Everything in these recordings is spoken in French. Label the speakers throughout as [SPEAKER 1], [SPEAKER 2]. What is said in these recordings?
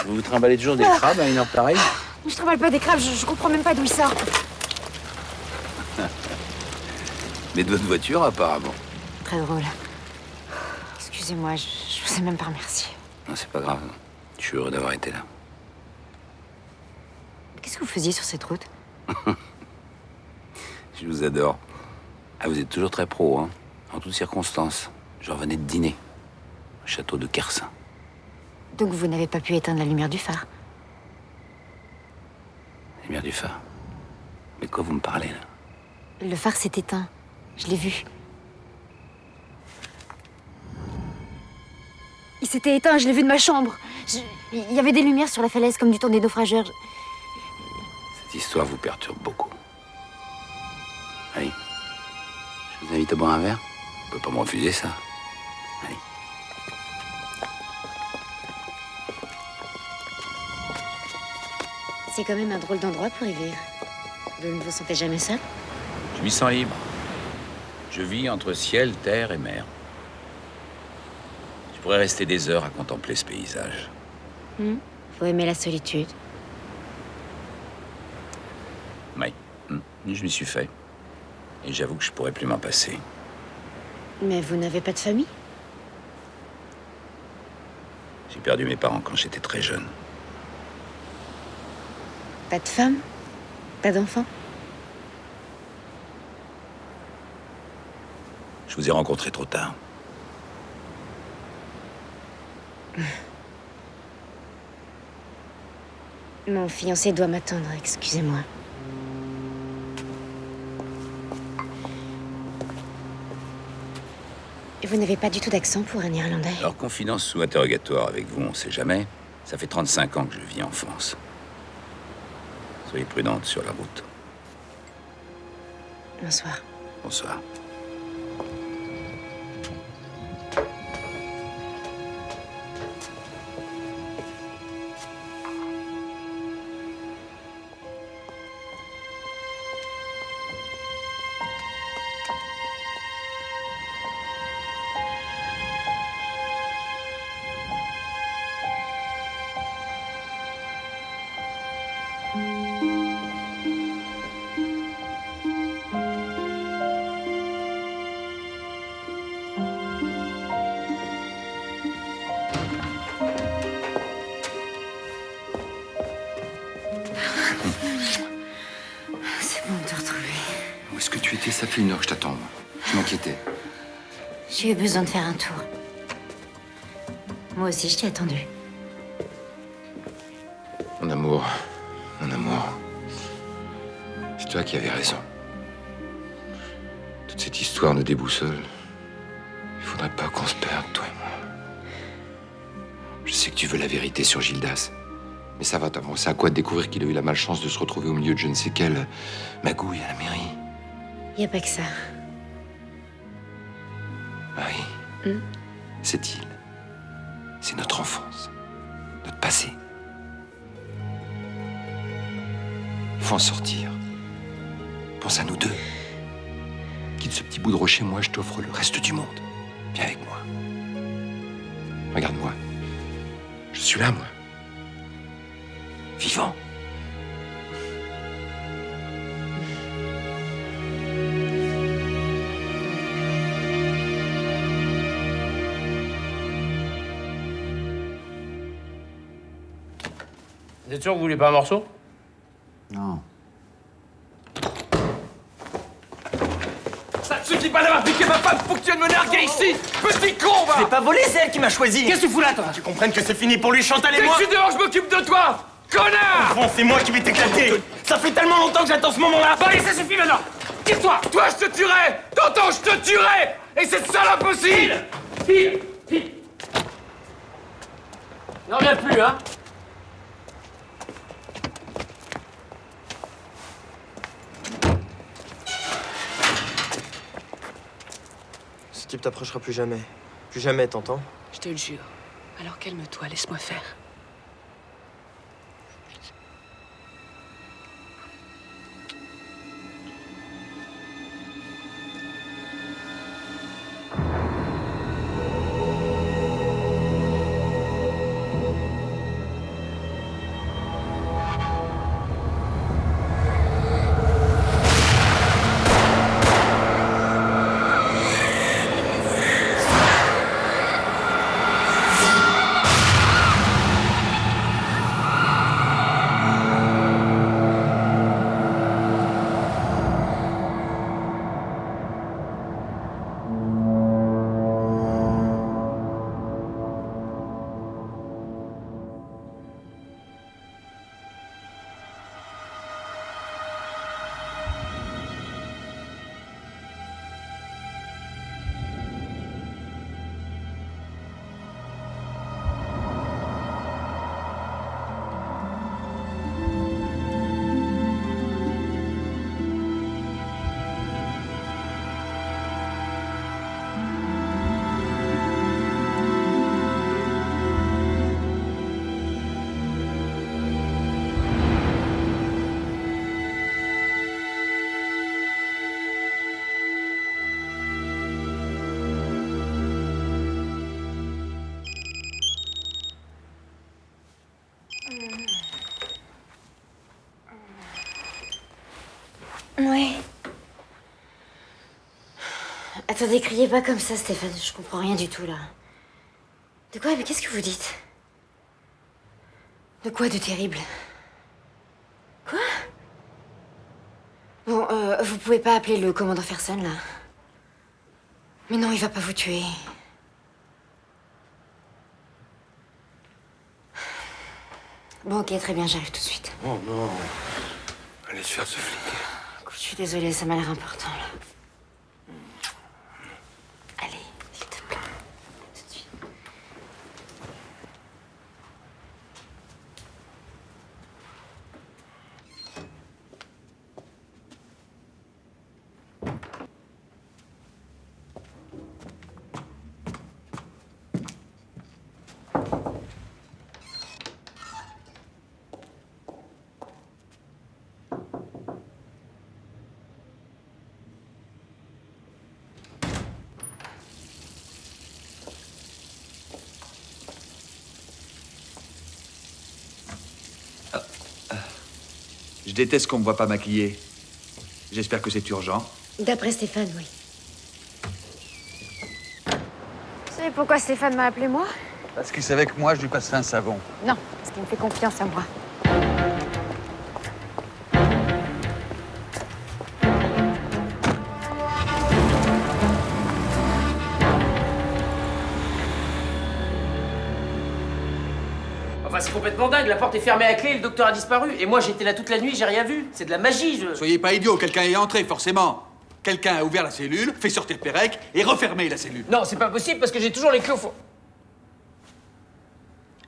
[SPEAKER 1] Vous trimballez toujours des crabes à une heure pareille?
[SPEAKER 2] Je trimballe pas des crabes, je comprends même pas d'où ils sortent.
[SPEAKER 1] Mais de votre voiture, apparemment.
[SPEAKER 2] Très drôle. Excusez-moi, je vous ai même pas remercié.
[SPEAKER 1] Non, c'est pas grave. Je suis heureux d'avoir été là.
[SPEAKER 2] Qu'est-ce que vous faisiez sur cette route?
[SPEAKER 1] Je vous adore. Ah, vous êtes toujours très pro, hein. En toutes circonstances. Je revenais de dîner. Au château de Kersin.
[SPEAKER 2] Donc vous n'avez pas pu éteindre la lumière du phare?
[SPEAKER 1] La lumière du phare. Mais de quoi vous me parlez, là?
[SPEAKER 2] Le phare s'est éteint. Je l'ai vu. Il s'était éteint, je l'ai vu de ma chambre. Il y avait des lumières sur la falaise comme du temps des naufrageurs.
[SPEAKER 1] Cette histoire vous perturbe beaucoup. Allez. Je vous invite à boire un verre. Vous pouvez pas me refuser ça. Allez.
[SPEAKER 2] C'est quand même un drôle d'endroit pour y vivre. Vous ne vous sentez jamais seul?
[SPEAKER 1] Je m'y sens libre. Je vis entre ciel, terre et mer. Je pourrais rester des heures à contempler ce paysage.
[SPEAKER 2] Faut aimer la solitude.
[SPEAKER 1] Oui, je m'y suis fait. Et j'avoue que je pourrais plus m'en passer.
[SPEAKER 2] Mais vous n'avez pas de famille?
[SPEAKER 1] J'ai perdu mes parents quand j'étais très jeune.
[SPEAKER 2] Pas de femme? Pas d'enfant?
[SPEAKER 1] Je vous ai rencontré trop tard.
[SPEAKER 2] Mon fiancé doit m'attendre, excusez-moi. Vous n'avez pas du tout d'accent pour un Irlandais.
[SPEAKER 1] Alors, confidence sous interrogatoire avec vous, on sait jamais. Ça fait 35 ans que je vis en France. Soyez prudente sur la route.
[SPEAKER 2] Bonsoir.
[SPEAKER 1] Bonsoir.
[SPEAKER 2] C'est bon de te retrouver.
[SPEAKER 3] Où est-ce que tu étais? Ça fait une heure que je t'attends, moi. Je m'inquiétais.
[SPEAKER 2] J'ai eu besoin de faire un tour. Moi aussi, je t'ai attendu.
[SPEAKER 3] Mon amour, mon amour. C'est toi qui avais raison. Toute cette histoire nous déboussole. Il faudrait pas qu'on se perde, toi et moi. Je sais que tu veux la vérité sur Gildas. Mais ça va t'avancer à quoi de découvrir qu'il a eu la malchance de se retrouver au milieu de je ne sais quelle magouille à la mairie?
[SPEAKER 2] Y a pas que ça.
[SPEAKER 3] Marie, cette île, c'est notre enfance, notre passé. Il faut en sortir. Pense à nous deux. Quitte ce petit bout de rocher, moi, je t'offre le reste du monde. Viens avec moi. Regarde-moi. Je suis là, moi. Vivant.
[SPEAKER 4] Vous êtes sûr que vous voulez pas un morceau?
[SPEAKER 1] Non.
[SPEAKER 4] Ça, te suffit pas d'avoir piqué ma femme, faut que tu viennes me narguer ici. Petit con, va.
[SPEAKER 5] C'est pas volé, c'est elle qui m'a choisi.
[SPEAKER 4] Qu'est-ce que tu fous là, toi?
[SPEAKER 5] Tu comprennes que c'est fini pour lui, Chantal et
[SPEAKER 4] Dès que
[SPEAKER 5] moi.
[SPEAKER 4] je suis dehors, je m'occupe de toi. Connard.
[SPEAKER 5] Bon, c'est moi qui vais t'éclater. Ça fait tellement longtemps que j'attends ce moment-là.
[SPEAKER 4] Bah allez, ça suffit maintenant. Tire-toi. Toi, je te tuerai. T'entends, je te tuerai. Et cette salope aussi. File.
[SPEAKER 6] N'en reviens plus, hein?
[SPEAKER 7] Ce type t'approchera plus jamais. Plus jamais, t'entends?
[SPEAKER 8] Je te le jure. Alors calme-toi, laisse-moi faire.
[SPEAKER 2] Ouais. Attendez, criez pas comme ça, Stéphane. Je comprends rien du tout, là. De quoi? Mais qu'est-ce que vous dites? De quoi de terrible? Quoi? Bon, vous pouvez pas appeler le commandant Ferson, là? Mais non, il va pas vous tuer. Bon, ok, très bien, j'arrive tout de suite.
[SPEAKER 4] Oh non. Allez se faire ce flic.
[SPEAKER 2] Écoute, je suis désolée, ça m'a l'air important, là. Allez, s'il te plaît. Tout de suite.
[SPEAKER 9] Je déteste qu'on me voit pas maquillée. J'espère que c'est urgent.
[SPEAKER 2] D'après Stéphane, oui. Vous savez pourquoi Stéphane m'a appelé moi?
[SPEAKER 9] Parce qu'il savait que moi, je lui passerai un savon.
[SPEAKER 2] Non, parce qu'il me fait confiance à moi.
[SPEAKER 6] Enfin, c'est complètement dingue. La porte est fermée à clé, le docteur a disparu. Et moi, j'étais là toute la nuit, j'ai rien vu. C'est de la magie, je...
[SPEAKER 9] Soyez pas idiot, quelqu'un est entré, forcément. Quelqu'un a ouvert la cellule, fait sortir Pérec et refermé la cellule.
[SPEAKER 6] Non, c'est pas possible parce que j'ai toujours les clés au fond.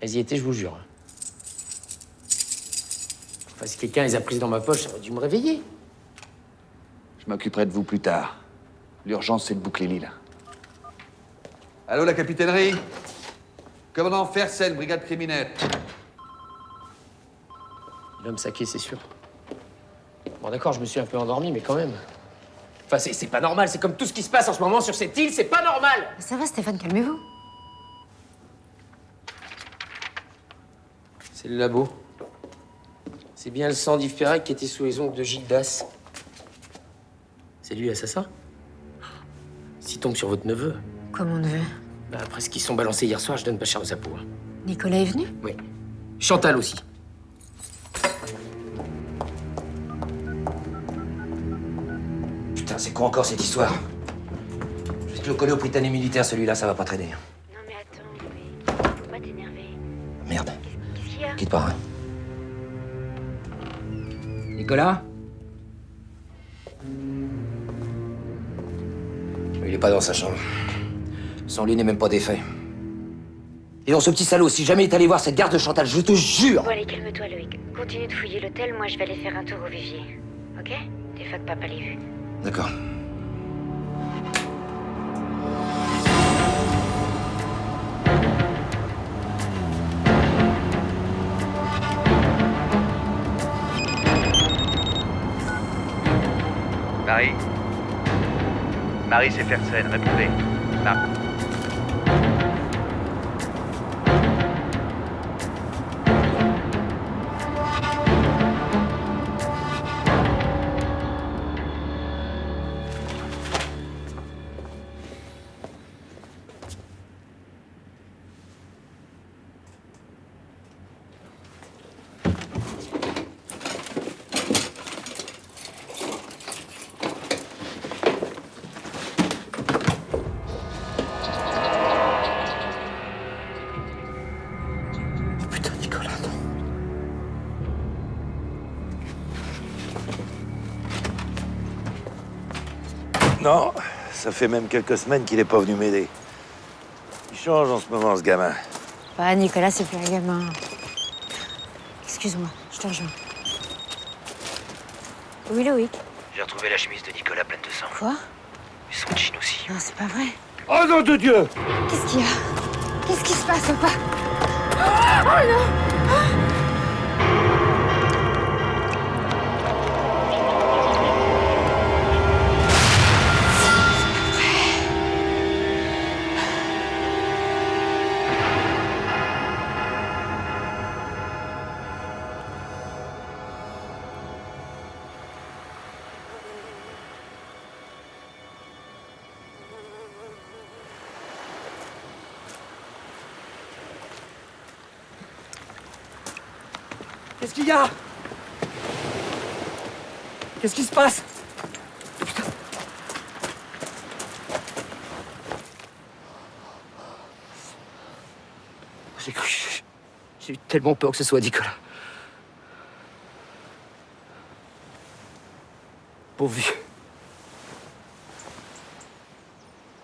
[SPEAKER 6] Elles y étaient, je vous jure. Enfin, si quelqu'un les a prises dans ma poche, ça aurait dû me réveiller.
[SPEAKER 9] Je m'occuperai de vous plus tard. L'urgence, c'est de boucler l'île. Allô, la capitainerie? Commandant Fersen, brigade criminelle.
[SPEAKER 6] L'homme saqué, c'est sûr. Bon, d'accord, je me suis un peu endormi, mais quand même. Enfin, c'est pas normal. C'est comme tout ce qui se passe en ce moment sur cette île, c'est pas normal.
[SPEAKER 2] Ça va, Stéphane, calmez-vous.
[SPEAKER 6] C'est le labo. C'est bien le sang d'Yves Pérec qui était sous les ongles de Gildas. C'est lui l'assassin? S'il tombe sur votre neveu,
[SPEAKER 2] Quoi, mon neveu?
[SPEAKER 6] bah, après ce qu'ils se sont balancés hier soir, je donne pas cher de sa peau. Hein.
[SPEAKER 2] Nicolas est venu?
[SPEAKER 6] Oui. Chantal aussi. Putain, c'est quoi encore cette histoire? le coller au Britannique militaire, celui-là, ça va pas traîner.
[SPEAKER 2] Non mais attends, Louis. Faut pas t'énerver.
[SPEAKER 6] Merde.
[SPEAKER 2] Qu'est-ce qu'il y a?
[SPEAKER 6] Quitte pas, hein. Nicolas? Il est pas dans sa chambre. Son lit n'est même pas défait. Et dans ce petit salaud, si jamais il est allé voir cette garde de Chantal, je te jure!
[SPEAKER 2] Bon allez, calme-toi Loïc. Continue de fouiller l'hôtel, moi je vais aller faire un tour au vivier. Ok? Des fois que papa l'ait vu.
[SPEAKER 6] D'accord.
[SPEAKER 10] Marie. Marie, c'est Fersen, répondez.
[SPEAKER 6] Putain, Nicolas, non.
[SPEAKER 10] Non, ça fait même quelques semaines qu'il est pas venu m'aider. Il change en ce moment, ce gamin.
[SPEAKER 2] Bah Nicolas, c'est plus un gamin. Excuse-moi, je te rejoins. Oui Loïc.
[SPEAKER 10] J'ai retrouvé la chemise de Nicolas pleine de sang.
[SPEAKER 2] Quoi?
[SPEAKER 10] Et son jean aussi.
[SPEAKER 2] Non, c'est pas vrai.
[SPEAKER 10] Oh nom de Dieu!
[SPEAKER 2] Qu'est-ce qu'il y a? Qu'est-ce qui se passe, papa? Oh non!
[SPEAKER 5] Qu'est-ce qu'il y a? Qu'est-ce qui se passe?
[SPEAKER 6] J'ai eu tellement peur que ce soit Nicolas. Pauvre vieux.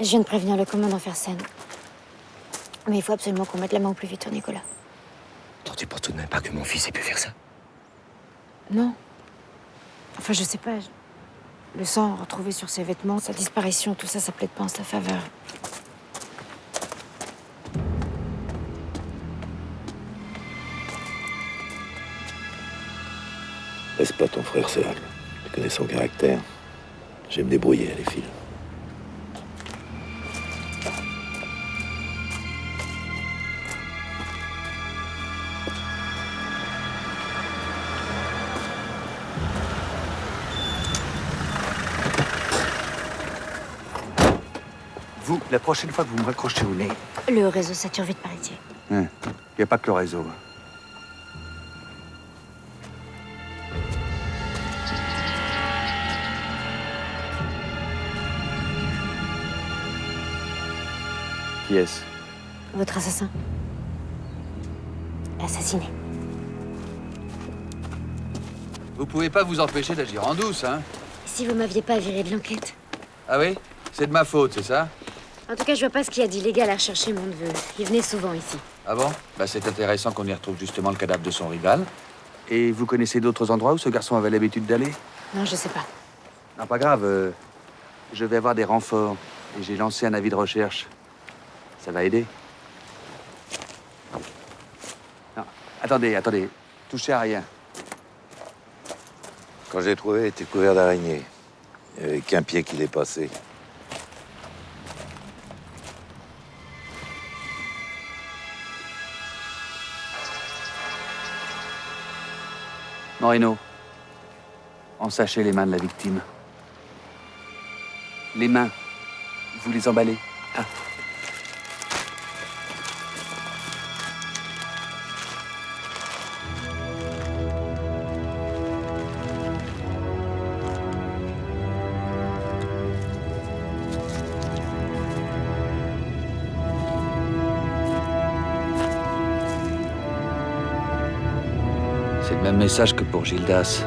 [SPEAKER 2] Je viens de prévenir le commandant Fersen. Mais il faut absolument qu'on mette la main au plus vite au Nicolas.
[SPEAKER 6] Attends, tu penses tout de même pas que mon fils ait pu faire ça?
[SPEAKER 2] Non. Enfin, je sais pas. Le sang retrouvé sur ses vêtements, sa disparition, tout ça, ça plaide pas en sa faveur.
[SPEAKER 10] Laisse pas ton frère seul. Tu connais son caractère. Je vais me débrouiller, les filles.
[SPEAKER 9] Vous, la prochaine fois que vous me raccrochez au nez,
[SPEAKER 2] Le réseau sature vite par ici.
[SPEAKER 9] il n'y a pas que le réseau. Qui est-ce?
[SPEAKER 2] Votre assassin. Assassiné.
[SPEAKER 9] Vous pouvez pas vous empêcher d'agir en douce, hein?
[SPEAKER 2] Si vous m'aviez pas viré de l'enquête.
[SPEAKER 9] Ah oui? C'est de ma faute, c'est ça?
[SPEAKER 2] En tout cas, je vois pas ce qu'il y a d'illégal à rechercher mon neveu. Il venait souvent ici.
[SPEAKER 9] Ah bon? Bah c'est intéressant qu'on y retrouve justement le cadavre de son rival. Et vous connaissez d'autres endroits où ce garçon avait l'habitude d'aller?
[SPEAKER 2] Non, je sais pas.
[SPEAKER 9] Non, pas grave. Je vais avoir des renforts. Et j'ai lancé un avis de recherche. Ça va aider. Non, attendez. Touchez à rien.
[SPEAKER 10] Quand j'ai trouvé, il était couvert d'araignées. Il n'y avait qu'un pied qui dépassait.
[SPEAKER 9] Moreno, ensachez les mains de la victime. Les mains, vous les emballez. Ah. C'est le même message que pour Gildas.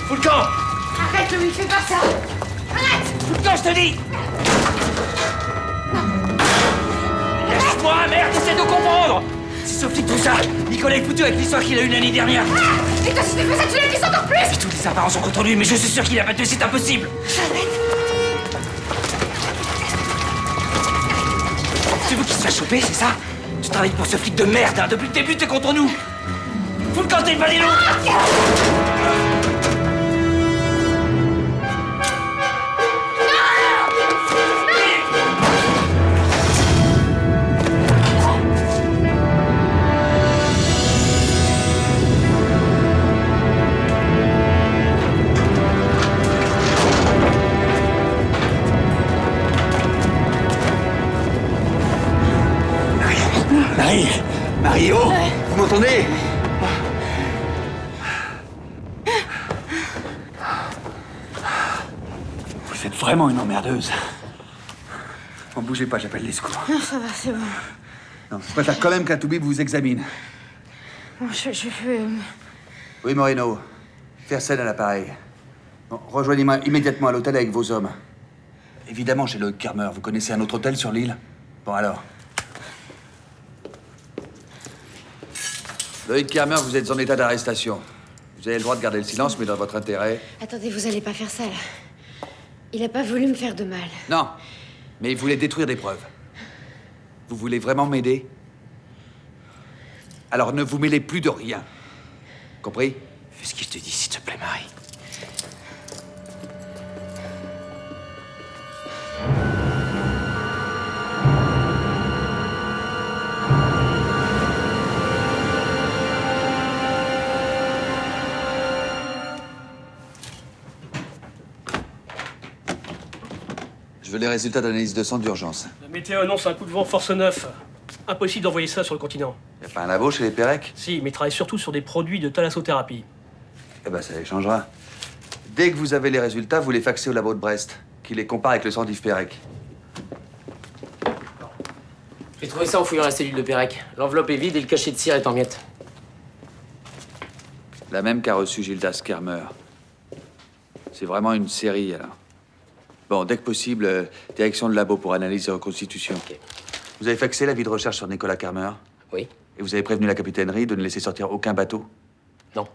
[SPEAKER 5] Fous le camp!
[SPEAKER 2] Arrête, Louis, fais pas ça. Arrête.
[SPEAKER 5] Fous le camp, je te dis! Lâche-moi, merde, essaie de comprendre! Si ce flic tout ça, Nicolas est foutu avec l'histoire qu'il a eue l'année dernière.
[SPEAKER 2] Et toi, si t'es fait ça, tu l'as fait encore plus.
[SPEAKER 5] Et toutes les apparences sont contre lui, mais je suis sûr qu'il a pas tué, c'est impossible! C'est vous qui se fait choper, c'est ça? Tu travailles pour ce flic de merde, hein. Depuis le début, t'es contre nous! Fous le camp, t'es le validon!
[SPEAKER 9] Marie, oh! Vous m'entendez? Vous êtes vraiment une emmerdeuse. Bon, bougez pas, j'appelle les secours.
[SPEAKER 2] Non, ça va, c'est bon.
[SPEAKER 9] Non, je préfère quand même qu'un toubib vous examine.
[SPEAKER 2] Bon,
[SPEAKER 9] Oui, Moreno. Faire scène à l'appareil. Bon, rejoignez-moi immédiatement à l'hôtel avec vos hommes. Évidemment, chez Loïc Kermer. Vous connaissez un autre hôtel sur l'île? Bon, alors. Loïc Kermer, vous êtes en état d'arrestation. Vous avez le droit de garder le silence, mais dans votre intérêt.
[SPEAKER 2] Attendez, vous allez pas faire ça, là. Il a pas voulu me faire de mal.
[SPEAKER 9] Non, mais il voulait détruire des preuves. Vous voulez vraiment m'aider? Alors ne vous mêlez plus de rien. Compris?
[SPEAKER 6] Fais ce qu'il te dit, s'il te plaît, Marie.
[SPEAKER 9] Je veux les résultats d'analyse de sang d'urgence.
[SPEAKER 11] La météo annonce un coup de vent force 9. Impossible d'envoyer ça sur le continent.
[SPEAKER 9] Y a pas un labo chez les Pérec?
[SPEAKER 11] Si, mais ils travaillent surtout sur des produits de thalassothérapie.
[SPEAKER 9] Eh ben, ça les changera. Dès que vous avez les résultats, vous les faxez au labo de Brest, qui les compare avec le sang d'Yves Pérec.
[SPEAKER 6] J'ai trouvé ça en fouillant la cellule de Pérec. L'enveloppe est vide et le cachet de cire est en miettes.
[SPEAKER 9] La même qu'a reçu Gildas Kermer. C'est vraiment une série, alors. Bon, dès que possible, direction de labo pour analyse et reconstitution.
[SPEAKER 6] Ok.
[SPEAKER 9] Vous avez faxé l'avis de recherche sur Nicolas Kermer?
[SPEAKER 6] Oui.
[SPEAKER 9] Et vous avez prévenu la capitainerie de ne laisser sortir aucun bateau?
[SPEAKER 6] Non.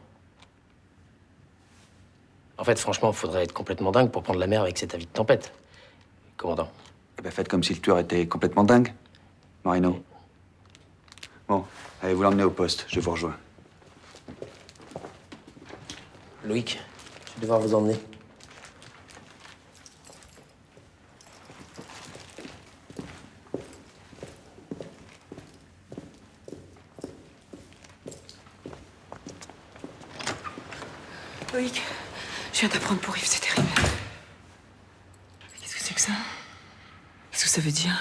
[SPEAKER 6] En fait, franchement, faudrait être complètement dingue pour prendre la mer avec cet avis de tempête. Commandant.
[SPEAKER 9] Eh ben, faites comme si le tueur était complètement dingue, Marino. Bon, allez, vous l'emmenez au poste, je vous rejoins.
[SPEAKER 6] Loïc, je vais devoir vous emmener.
[SPEAKER 8] Loïc, je viens d'apprendre pour Yves, c'est terrible. Qu'est-ce que c'est que ça? Qu'est-ce que ça veut dire?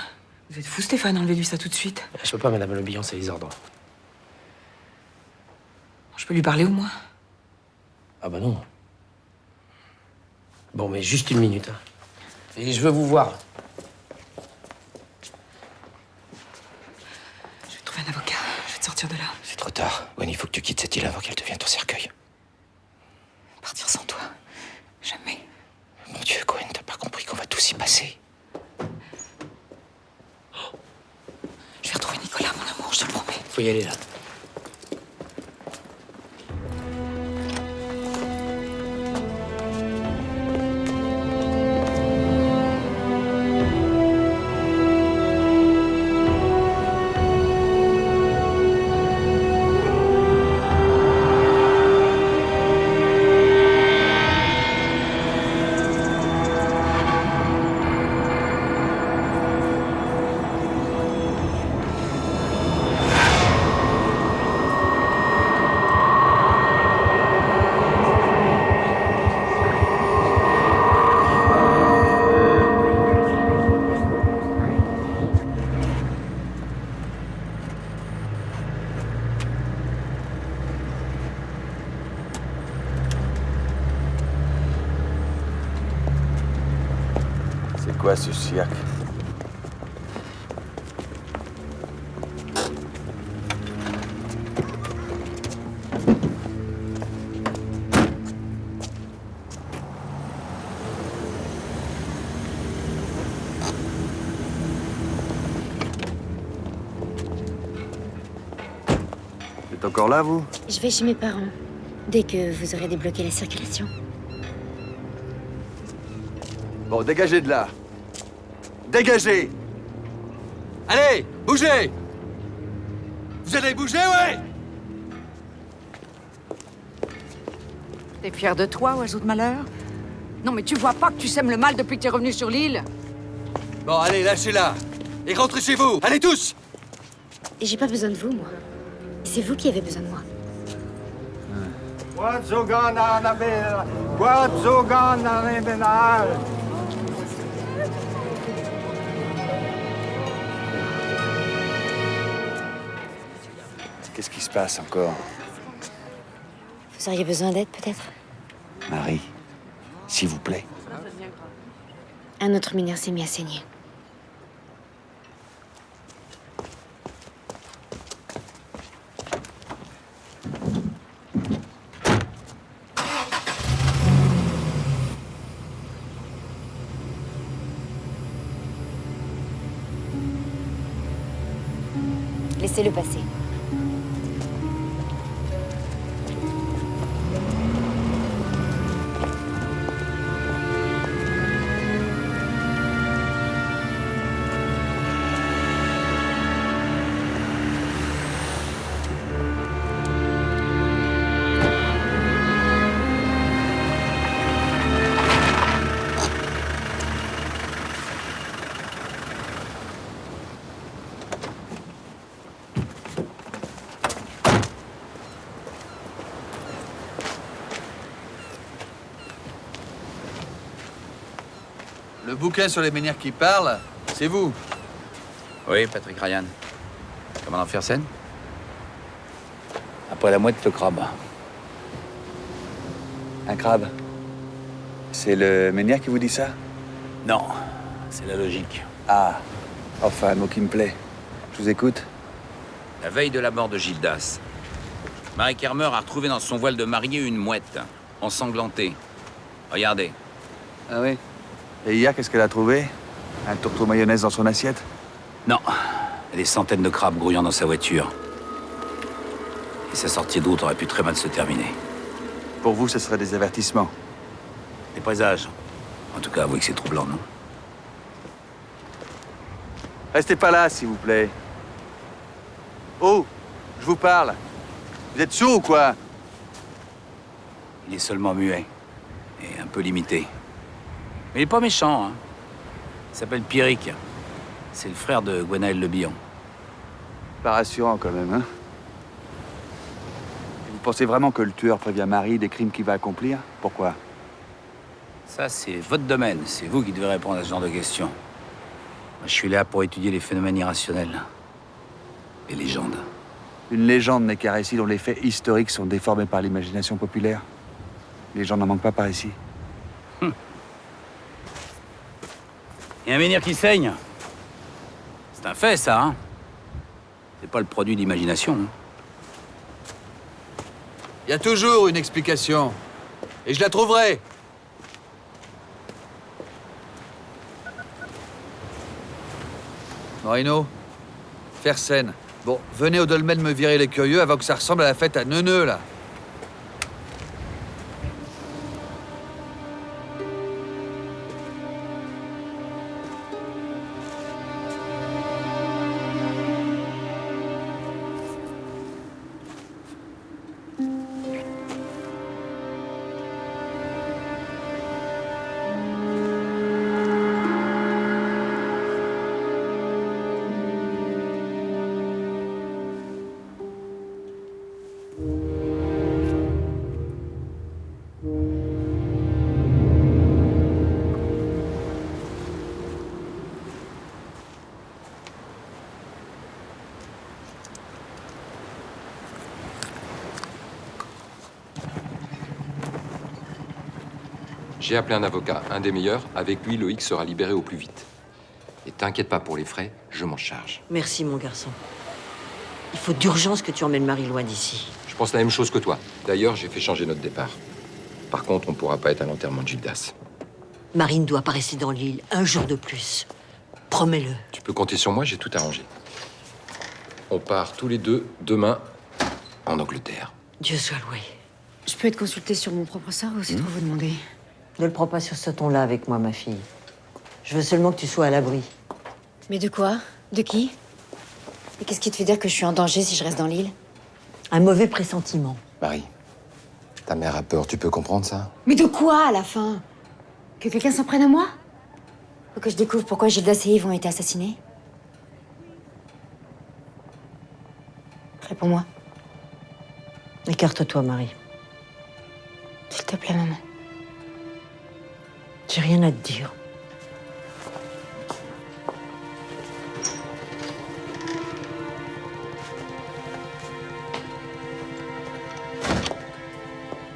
[SPEAKER 8] Vous êtes fou, Stéphane, enlevez-lui ça tout de suite.
[SPEAKER 6] Je peux pas, madame Le Bihan, c'est les ordres.
[SPEAKER 8] Je peux lui parler au moins?
[SPEAKER 6] Ah bah non. Bon, mais juste une minute. Hein. Et je veux vous voir.
[SPEAKER 8] Je vais trouver un avocat. Je vais te sortir de là.
[SPEAKER 6] C'est trop tard. Gwen, il faut que tu quittes cette île avant qu'elle devienne ton cercueil.
[SPEAKER 8] Partir sans toi. Jamais.
[SPEAKER 6] Mon Dieu, Gwen, t'as pas compris qu'on va tous y passer.
[SPEAKER 8] Je vais retrouver Nicolas, mon amour, je te le promets.
[SPEAKER 6] Faut y aller, là.
[SPEAKER 9] quoi ce cirque? Vous êtes encore là, vous?
[SPEAKER 2] Je vais chez mes parents. Dès que vous aurez débloqué la circulation.
[SPEAKER 9] Bon, dégagez de là. Dégagez! Allez, bougez! Vous allez bouger, ouais?
[SPEAKER 12] T'es fier de toi, oiseau de malheur? Non, mais tu vois pas que tu sèmes le mal depuis que t'es revenu sur l'île?
[SPEAKER 9] Bon, allez, lâchez-la. Et rentrez chez vous. Allez tous!
[SPEAKER 2] Et j'ai pas besoin de vous, moi. C'est vous qui avez besoin de moi.
[SPEAKER 9] Qu'est-ce qui se passe encore?
[SPEAKER 2] Vous auriez besoin d'aide, peut-être?
[SPEAKER 9] Marie, s'il vous plaît.
[SPEAKER 2] Un autre mineur s'est mis à saigner. Laissez-le passer.
[SPEAKER 9] Le bouquin sur les menhirs qui parlent, c'est vous.
[SPEAKER 1] Oui, Patrick Ryan. Commandant Fersen? Après la mouette, le crabe.
[SPEAKER 9] Un crabe. C'est le menhir qui vous dit ça?
[SPEAKER 1] Non, c'est la logique.
[SPEAKER 9] Ah, enfin, un mot qui me plaît. Je vous écoute.
[SPEAKER 1] La veille de la mort de Gildas, Marie Kermer a retrouvé dans son voile de mariée une mouette, ensanglantée. Regardez.
[SPEAKER 9] Ah oui? Et hier, qu'est-ce qu'elle a trouvé? Un tourteau mayonnaise dans son assiette?
[SPEAKER 1] Non, des centaines de crabes grouillant dans sa voiture. Et sa sortie de route aurait pu très mal se terminer.
[SPEAKER 9] Pour vous, ce serait des avertissements.
[SPEAKER 1] Des présages. En tout cas, avouez que c'est troublant, non?
[SPEAKER 9] Restez pas là, s'il vous plaît. Oh, je vous parle. Vous êtes sourd ou quoi?
[SPEAKER 1] Il est seulement muet. Et un peu limité. Mais il est pas méchant, hein. Il s'appelle Pierrick. C'est le frère de Gwenaël Le Bihan.
[SPEAKER 9] Pas rassurant, quand même, hein? Et vous pensez vraiment que le tueur prévient Marie des crimes qu'il va accomplir? Pourquoi?
[SPEAKER 1] Ça, c'est votre domaine. C'est vous qui devez répondre à ce genre de questions. Moi, je suis là pour étudier les phénomènes irrationnels. Les légendes.
[SPEAKER 9] Une légende n'est qu'un récit dont les faits historiques sont déformés par l'imagination populaire. Les gens n'en manquent pas par ici.
[SPEAKER 1] Il y a un menhir qui saigne. C'est un fait, ça, hein? C'est pas le produit d'imagination. Hein.
[SPEAKER 9] Il y a toujours une explication. Et je la trouverai. Moreno, Fersen. Bon, venez au dolmen me virer les curieux avant que ça ressemble à la fête à Neuneu, là.
[SPEAKER 3] J'ai appelé un avocat, un des meilleurs. Avec lui, Loïc sera libéré au plus vite. Et t'inquiète pas pour les frais, je m'en charge.
[SPEAKER 13] Merci, mon garçon. Il faut d'urgence que tu emmènes Marie loin d'ici.
[SPEAKER 3] Je pense la même chose que toi. D'ailleurs, j'ai fait changer notre départ. Par contre, on pourra pas être à l'enterrement de Gildas.
[SPEAKER 13] Marie ne doit pas rester dans l'île un jour de plus. Promets-le.
[SPEAKER 3] Tu peux compter sur moi, j'ai tout arrangé. On part tous les deux demain en Angleterre.
[SPEAKER 13] Dieu soit loué.
[SPEAKER 2] Je peux être consultée sur mon propre sort ou c'est trop vous demander?
[SPEAKER 13] Ne le prends pas sur ce ton-là avec moi, ma fille. Je veux seulement que tu sois à l'abri.
[SPEAKER 2] Mais de quoi? De qui? Et qu'est-ce qui te fait dire que je suis en danger si je reste dans l'île?
[SPEAKER 13] Un mauvais pressentiment.
[SPEAKER 3] Marie, ta mère a peur, tu peux comprendre ça?
[SPEAKER 2] Mais de quoi, à la fin? Que quelqu'un s'en prenne à moi? Ou que je découvre pourquoi Gildas et Yves ont été assassinés? Réponds-moi.
[SPEAKER 13] Écarte-toi, Marie.
[SPEAKER 2] S'il te plaît, maman.
[SPEAKER 13] J'ai rien à te dire.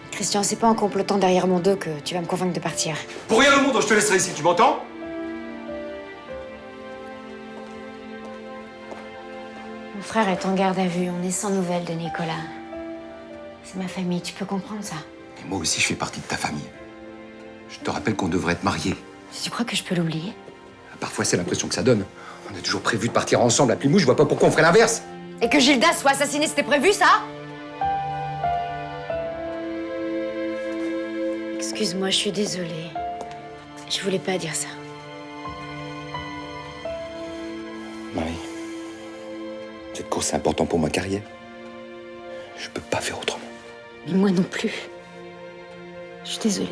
[SPEAKER 2] Christian, c'est pas en complotant derrière mon dos que tu vas me convaincre de partir.
[SPEAKER 14] Pour rien au monde, je te laisserai ici, tu m'entends?
[SPEAKER 2] Mon frère est en garde à vue, on est sans nouvelles de Nicolas. C'est ma famille, tu peux comprendre ça?
[SPEAKER 3] Et moi aussi, je fais partie de ta famille. Je te rappelle qu'on devrait être mariés.
[SPEAKER 2] Tu crois que je peux l'oublier?
[SPEAKER 3] Parfois, c'est l'impression que ça donne. On a toujours prévu de partir ensemble à Plymouth, je vois pas pourquoi on ferait l'inverse.
[SPEAKER 2] Et que Gildas soit assassiné, c'était prévu, ça? Excuse-moi, je suis désolée. Je voulais pas dire ça.
[SPEAKER 3] Marie, cette course, c'est important pour ma carrière. Je peux pas faire autrement.
[SPEAKER 2] Mais moi non plus. Je suis désolée.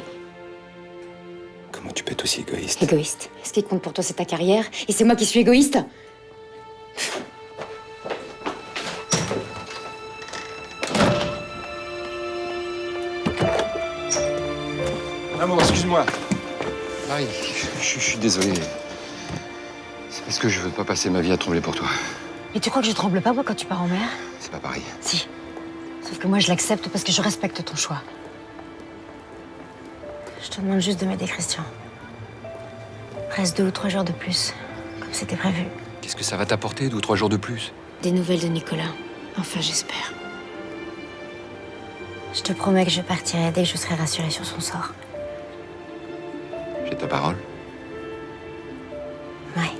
[SPEAKER 3] Comment tu peux être aussi égoïste?
[SPEAKER 2] Égoïste. Ce qui compte pour toi, c'est ta carrière. Et c'est moi qui suis égoïste.
[SPEAKER 3] Maman, excuse-moi. Marie, je suis désolé. C'est parce que je veux pas passer ma vie à trembler pour toi.
[SPEAKER 2] Et tu crois que je tremble pas, moi, quand tu pars en mer?
[SPEAKER 3] C'est pas pareil.
[SPEAKER 2] Si. Sauf que moi, je l'accepte parce que je respecte ton choix. Je te demande juste de m'aider, Christian. Reste 2 ou 3 jours de plus, comme c'était prévu.
[SPEAKER 3] Qu'est-ce que ça va t'apporter, 2 ou 3 jours de plus?
[SPEAKER 2] Des nouvelles de Nicolas. Enfin, j'espère. Je te promets que je partirai dès que je serai rassurée sur son sort.
[SPEAKER 3] J'ai ta parole?
[SPEAKER 2] Ouais.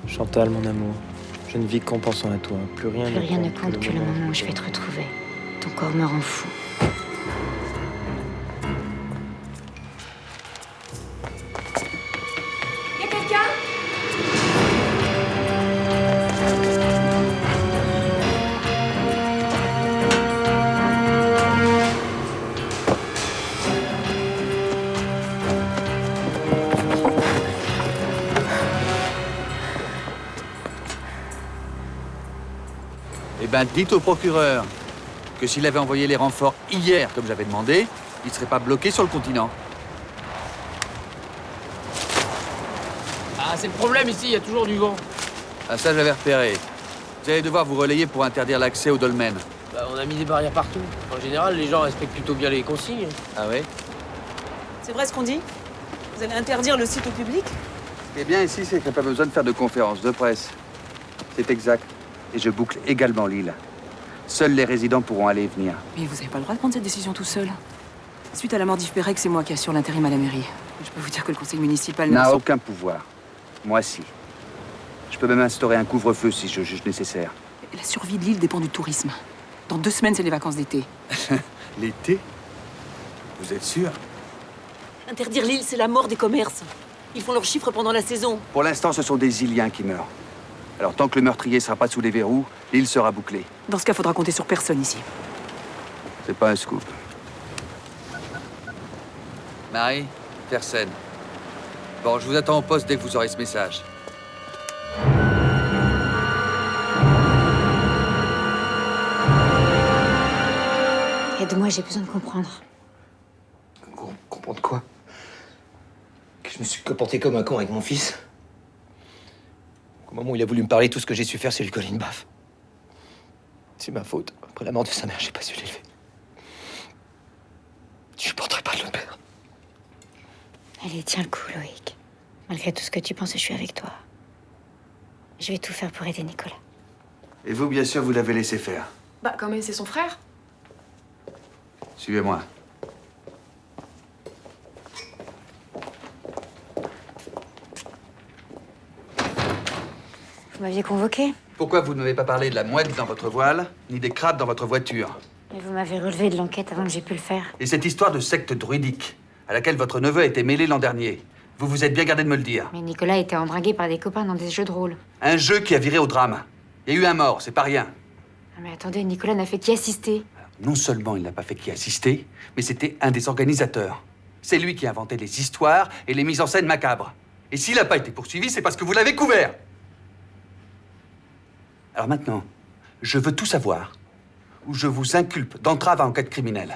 [SPEAKER 7] Chantal, mon amour, je ne vis qu'en pensant à toi. Plus rien
[SPEAKER 2] ne compte que le moment où je vais te retrouver. Ton corps me rend fou.
[SPEAKER 15] Y'a quelqu'un?
[SPEAKER 9] Eh ben, dites au procureur que s'il avait envoyé les renforts hier, comme j'avais demandé, il ne serait pas bloqué sur le continent.
[SPEAKER 6] Ah, c'est le problème ici, il y a toujours du vent.
[SPEAKER 9] Ah, ça, j'avais repéré. Vous allez devoir vous relayer pour interdire l'accès au dolmen.
[SPEAKER 6] Bah, on a mis des barrières partout. En général, les gens respectent plutôt bien les consignes.
[SPEAKER 9] Ah oui?
[SPEAKER 8] C'est vrai ce qu'on dit? Vous allez interdire le site au public?
[SPEAKER 9] Ce qui est bien ici, c'est qu'il n'y a pas besoin de faire de conférences de presse. C'est exact. Et je boucle également l'île. Seuls les résidents pourront aller et venir.
[SPEAKER 8] Mais vous n'avez pas le droit de prendre cette décision tout seul. Suite à la mort d'Yves Pérec, c'est moi qui assure l'intérim à la mairie. Je peux vous dire que le conseil municipal
[SPEAKER 9] n'a aucun pouvoir. Moi, si. Je peux même instaurer un couvre-feu si je juge nécessaire.
[SPEAKER 8] La survie de l'île dépend du tourisme. Dans 2 semaines, c'est les vacances d'été.
[SPEAKER 9] L'été? Vous êtes sûr?
[SPEAKER 8] Interdire l'île, c'est la mort des commerces. Ils font leurs chiffres pendant la saison.
[SPEAKER 9] Pour l'instant, ce sont des Iliens qui meurent. Alors, tant que le meurtrier sera pas sous les verrous, l'île sera bouclée.
[SPEAKER 8] Dans ce cas, faudra compter sur personne ici.
[SPEAKER 9] C'est pas un scoop. Marie, Fersen. Bon, je vous attends au poste dès que vous aurez ce message.
[SPEAKER 2] Aide-moi, j'ai besoin de comprendre.
[SPEAKER 5] Comprendre quoi? Que je me suis comporté comme un con avec mon fils? Au moment où il a voulu me parler, tout ce que j'ai su faire, c'est lui coller une baffe. C'est ma faute. Après la mort de sa mère, j'ai pas su l'élever. Je supporterai pas de le perdre.
[SPEAKER 2] Allez, tiens le coup, Loïc. Malgré tout ce que tu penses, je suis avec toi. Je vais tout faire pour aider Nicolas.
[SPEAKER 9] Et vous, bien sûr, vous l'avez laissé faire.
[SPEAKER 15] Bah, quand même, c'est son frère.
[SPEAKER 9] Suivez-moi.
[SPEAKER 2] Vous m'aviez convoqué,
[SPEAKER 9] Pourquoi vous ne m'avez pas parlé de la mouette dans votre voile, ni des crabes dans votre voiture?
[SPEAKER 2] mais vous m'avez relevé de l'enquête avant que j'ai pu le faire.
[SPEAKER 9] Et cette histoire de secte druidique, à laquelle votre neveu a été mêlé l'an dernier, vous vous êtes bien gardé de me le dire.
[SPEAKER 2] Mais Nicolas était embringué par des copains dans des jeux de rôle.
[SPEAKER 9] Un jeu qui a viré au drame. Il y a eu un mort, c'est pas rien.
[SPEAKER 2] Ah, mais attendez, Nicolas n'a fait qu'y assister.
[SPEAKER 9] Non seulement il n'a pas fait qu'y assister, mais c'était un des organisateurs. C'est lui qui a inventé les histoires et les mises en scène macabres. Et s'il n'a pas été poursuivi, c'est parce que vous l'avez couvert. Alors maintenant, je veux tout savoir, ou je vous inculpe d'entrave à enquête criminelle.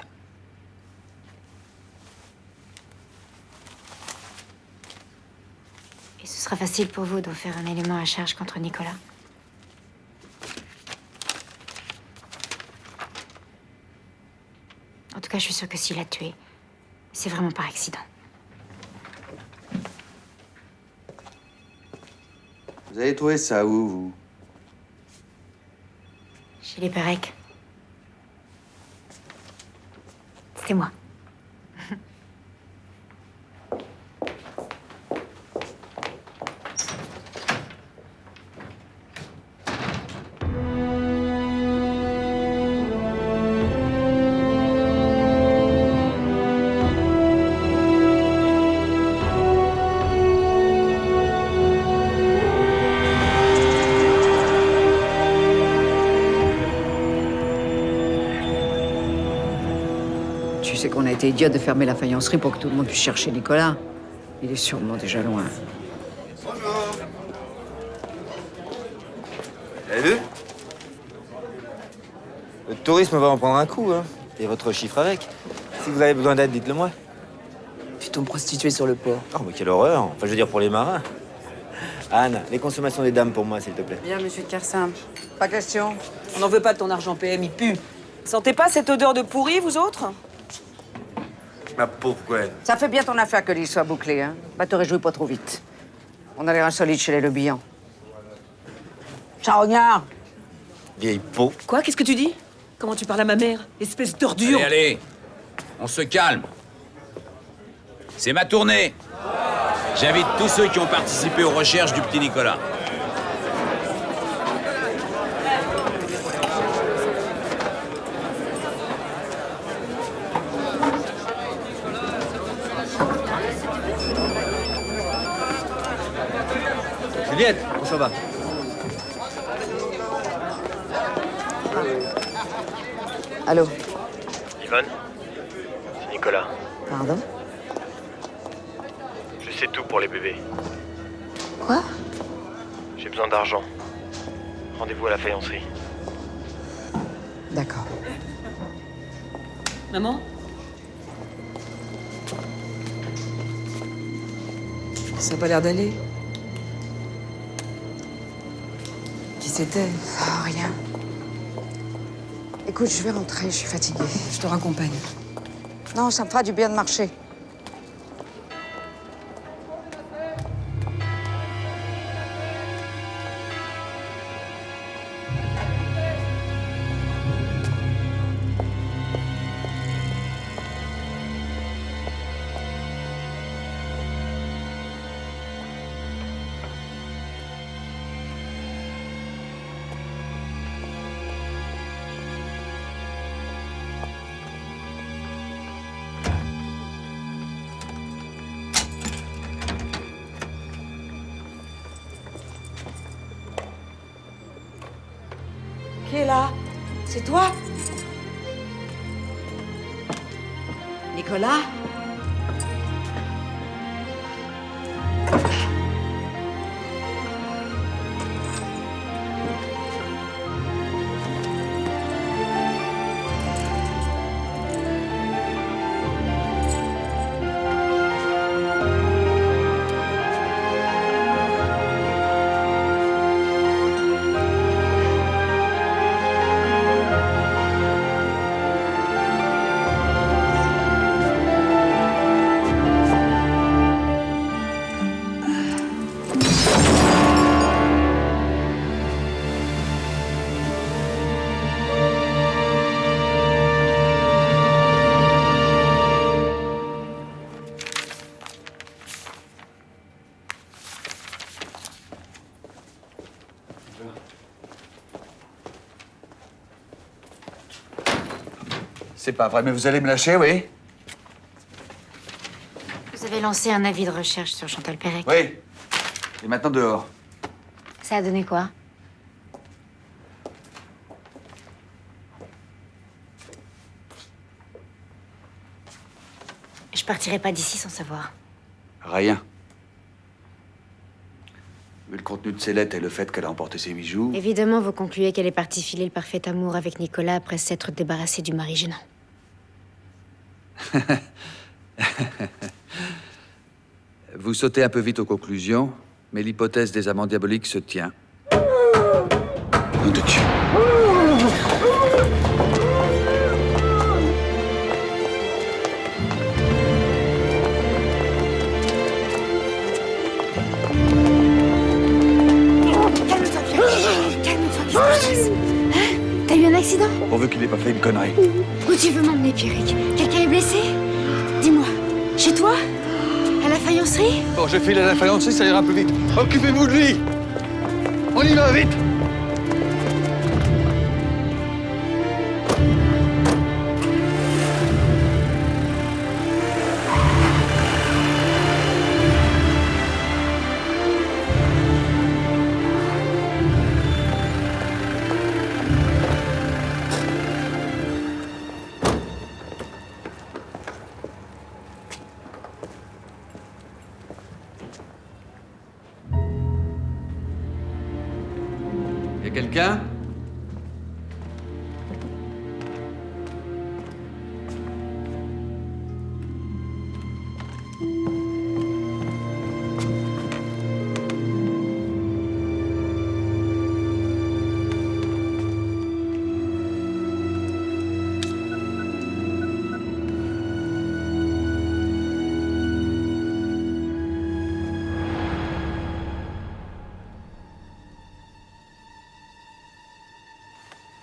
[SPEAKER 2] Et ce sera facile pour vous d'en faire un élément à charge contre Nicolas. En tout cas, je suis sûre que s'il l'a tué, c'est vraiment par accident.
[SPEAKER 9] Vous avez trouvé ça où, vous?
[SPEAKER 2] Chez les Pérec. C'était moi.
[SPEAKER 12] Tu sais qu'on a été idiots de fermer la faïencerie pour que tout le monde puisse chercher Nicolas. Il est sûrement déjà loin.
[SPEAKER 16] Vous avez vu? Le tourisme va en prendre un coup, hein. Et votre chiffre avec. Si vous avez besoin d'aide, dites-le moi.
[SPEAKER 8] Tu tombes prostituée sur le port.
[SPEAKER 16] Oh, mais quelle horreur. Enfin, je veux dire pour les marins. Anne, les consommations des dames pour moi, s'il te plaît.
[SPEAKER 8] Bien, monsieur de Kersim.
[SPEAKER 12] Pas question.
[SPEAKER 8] On n'en veut pas de ton argent PM, il pue. Sentez pas cette odeur de pourri, vous autres?
[SPEAKER 16] Mais pourquoi?
[SPEAKER 12] Ça fait bien ton affaire que l'île soit bouclée, hein. Bah, te réjouis pas trop vite. On a l'air insolite chez les Le Bihan. Charognard!
[SPEAKER 16] Vieille peau.
[SPEAKER 8] Quoi? Qu'est-ce que tu dis? Comment tu parles à ma mère? Espèce d'ordure!
[SPEAKER 1] Allez, allez, on se calme. C'est ma tournée. J'invite tous ceux qui ont participé aux recherches du petit Nicolas.
[SPEAKER 16] Juliette, on s'en va.
[SPEAKER 12] Allô?
[SPEAKER 17] Yvonne, c'est Nicolas.
[SPEAKER 12] Pardon?
[SPEAKER 17] Je sais tout pour les bébés.
[SPEAKER 12] Quoi?
[SPEAKER 17] J'ai besoin d'argent. Rendez-vous à la faïencerie.
[SPEAKER 12] D'accord.
[SPEAKER 8] Maman? Ça n'a pas l'air d'aller. Qui c'était?
[SPEAKER 12] Oh, rien. Écoute, je vais rentrer, je suis fatiguée.
[SPEAKER 8] Je te raccompagne.
[SPEAKER 12] Non, ça me fera du bien de marcher.
[SPEAKER 2] Qui est là? C'est toi? Nicolas?
[SPEAKER 9] C'est pas vrai, mais vous allez me lâcher, oui?
[SPEAKER 2] Vous avez lancé un avis de recherche sur Chantal Pérec.
[SPEAKER 9] Oui. Et maintenant dehors.
[SPEAKER 2] Ça a donné quoi? Je partirai pas d'ici sans savoir.
[SPEAKER 9] Rien. Vu le contenu de ses lettres et le fait qu'elle a emporté ses bijoux...
[SPEAKER 2] Évidemment, vous concluez qu'elle est partie filer le parfait amour avec Nicolas après s'être débarrassée du mari gênant.
[SPEAKER 9] Vous sautez un peu vite aux conclusions, mais l'hypothèse des amants diaboliques se tient. Nom de Dieu.
[SPEAKER 2] Calme-toi, Pierre. Calme-toi, qu'est-ce que je fasse? Hein? T'as eu un accident?
[SPEAKER 9] Pourvu qu'il n'ait pas fait une connerie.
[SPEAKER 2] Où tu veux m'emmener, Pierrick? Quelqu'un est blessé? Dis-moi. Chez toi? À la faïencerie?
[SPEAKER 9] Bon, je file à la faïencerie, ça ira plus vite. Occupez-vous de lui. On y va, vite. Y a quelqu'un?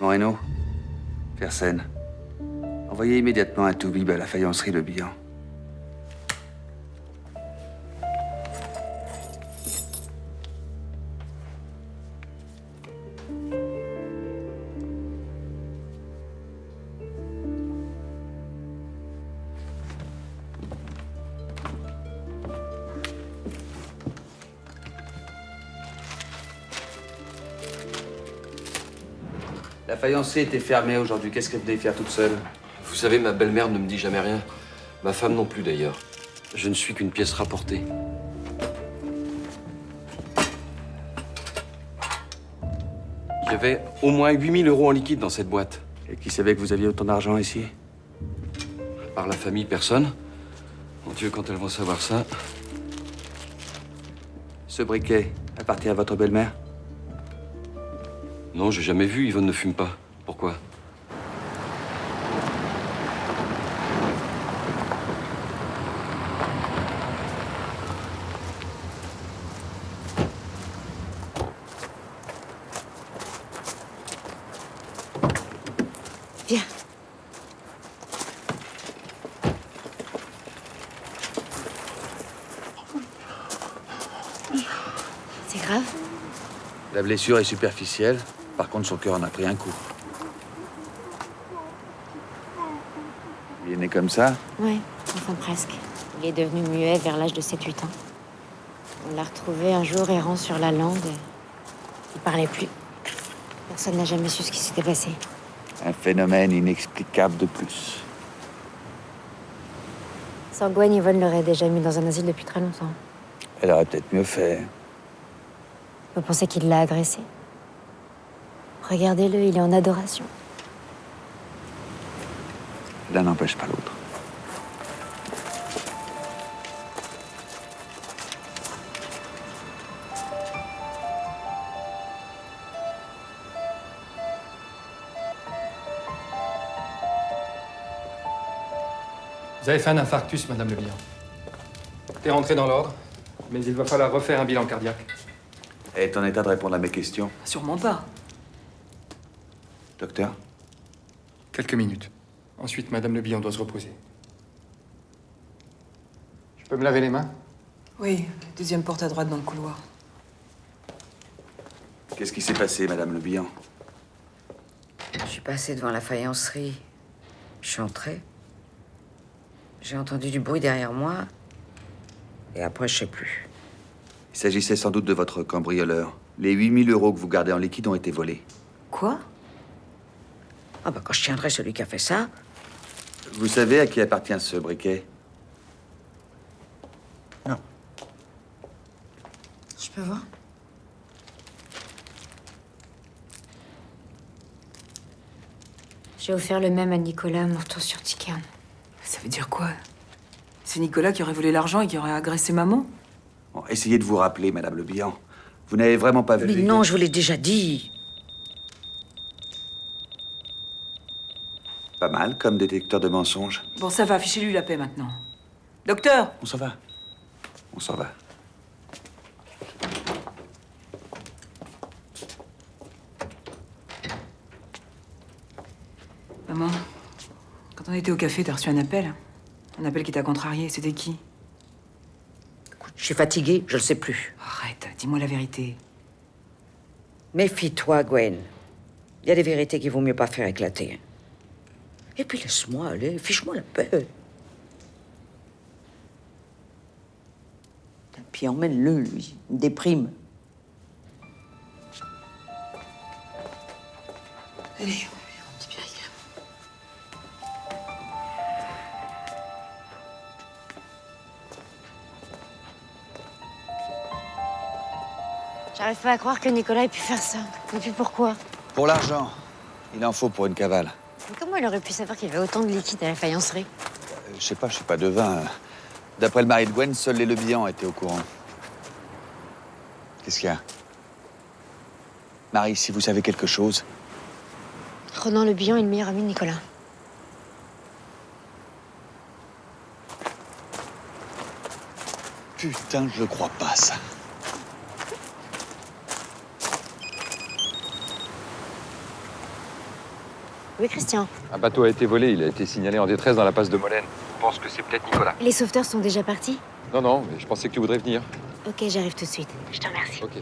[SPEAKER 9] Moreno, Fersen, envoyez immédiatement un toubib à la faïencerie Le Bihan. La faïencerie était fermée aujourd'hui. Qu'est-ce qu'elle venait faire toute seule?
[SPEAKER 15] Vous savez, ma belle-mère ne me dit jamais rien. Ma femme non plus, d'ailleurs. Je ne suis qu'une pièce rapportée. Il y avait au moins 8 000 € en liquide dans cette boîte.
[SPEAKER 9] Et qui savait que vous aviez autant d'argent ici?
[SPEAKER 15] Par la famille, personne. Mon Dieu, quand elles vont savoir ça.
[SPEAKER 9] Ce briquet appartient à votre belle-mère?
[SPEAKER 15] Non, j'ai jamais vu. Yvonne ne fume pas. Pourquoi?
[SPEAKER 2] Viens. C'est grave?
[SPEAKER 9] La blessure est superficielle. Par contre, son cœur en a pris un coup. Il est né comme ça?
[SPEAKER 2] Ouais, enfin presque. Il est devenu muet vers l'âge de 7-8 ans. On l'a retrouvé un jour errant sur la lande. Il parlait plus. Personne n'a jamais su ce qui s'était passé.
[SPEAKER 9] Un phénomène inexplicable de plus.
[SPEAKER 2] Sans Gwen, Yvonne l'aurait déjà mis dans un asile depuis très longtemps.
[SPEAKER 9] Elle aurait peut-être mieux fait.
[SPEAKER 2] Vous pensez qu'il l'a agressé? Regardez-le, il est en adoration.
[SPEAKER 9] L'un n'empêche pas l'autre.
[SPEAKER 14] Vous avez fait un infarctus, Madame Le Bihan. T'es rentré dans l'ordre, mais il va falloir refaire un bilan cardiaque.
[SPEAKER 9] Elle est en état de répondre à mes questions.
[SPEAKER 8] Sûrement pas.
[SPEAKER 9] Docteur?
[SPEAKER 14] Quelques minutes. Ensuite, Madame Le Bihan doit se reposer. Je peux me laver les mains?
[SPEAKER 8] Oui, deuxième porte à droite dans le couloir.
[SPEAKER 9] Qu'est-ce qui s'est passé, Madame Le Bihan?
[SPEAKER 12] Je suis passée devant la faïencerie. Je suis entrée. J'ai entendu du bruit derrière moi. Et après, je sais plus.
[SPEAKER 9] Il s'agissait sans doute de votre cambrioleur. Les 8 000 € que vous gardez en liquide ont été volés.
[SPEAKER 12] Quoi? Ah bah quand je tiendrai celui qui a fait ça.
[SPEAKER 9] Vous savez à qui appartient ce briquet? Non.
[SPEAKER 2] Je peux voir? J'ai offert le même à Nicolas à mon retour sur Ticerne.
[SPEAKER 8] Ça veut dire quoi? C'est Nicolas qui aurait volé l'argent et qui aurait agressé maman?
[SPEAKER 9] Bon, essayez de vous rappeler, Madame Le Bihan. Vous n'avez vraiment pas vu...
[SPEAKER 12] Mais non, je vous l'ai déjà dit.
[SPEAKER 9] Pas mal comme détecteur de mensonges.
[SPEAKER 8] Bon, ça va, fichez-lui la paix maintenant. Docteur!
[SPEAKER 9] On s'en va. On s'en va.
[SPEAKER 8] Maman, quand on était au café, t'as reçu un appel. Un appel qui t'a contrarié. C'était qui?
[SPEAKER 12] Je suis fatiguée, je le sais plus.
[SPEAKER 8] Arrête, dis-moi la vérité.
[SPEAKER 12] Méfie-toi, Gwen. Il y a des vérités qu'il vaut mieux pas faire éclater. Et puis laisse-moi aller, fiche-moi la paix. Puis emmène-le, lui. Il me déprime.
[SPEAKER 8] Allez, mon petit Pierre.
[SPEAKER 2] J'arrive pas à croire que Nicolas ait pu faire ça. Et puis pourquoi?
[SPEAKER 9] Pour l'argent. Il en faut pour une cavale.
[SPEAKER 2] Mais comment il aurait pu savoir qu'il y avait autant de liquide à la faïencerie?
[SPEAKER 9] Je sais pas, je suis pas devin. D'après le mari de Gwen, seuls les Le Bihan étaient au courant. Qu'est-ce qu'il y a? Marie, si vous savez quelque chose...
[SPEAKER 2] Ronan Le Bihan est le meilleur ami de Nicolas.
[SPEAKER 9] Putain, je le crois pas, ça.
[SPEAKER 2] Oui, Christian.
[SPEAKER 18] Un bateau a été volé, il a été signalé en détresse dans la passe de Molène. Je pense que c'est peut-être Nicolas.
[SPEAKER 2] Les sauveteurs sont déjà partis?
[SPEAKER 18] Non, mais je pensais que tu voudrais venir.
[SPEAKER 2] Ok, j'arrive tout de suite. Je te remercie.
[SPEAKER 18] Ok.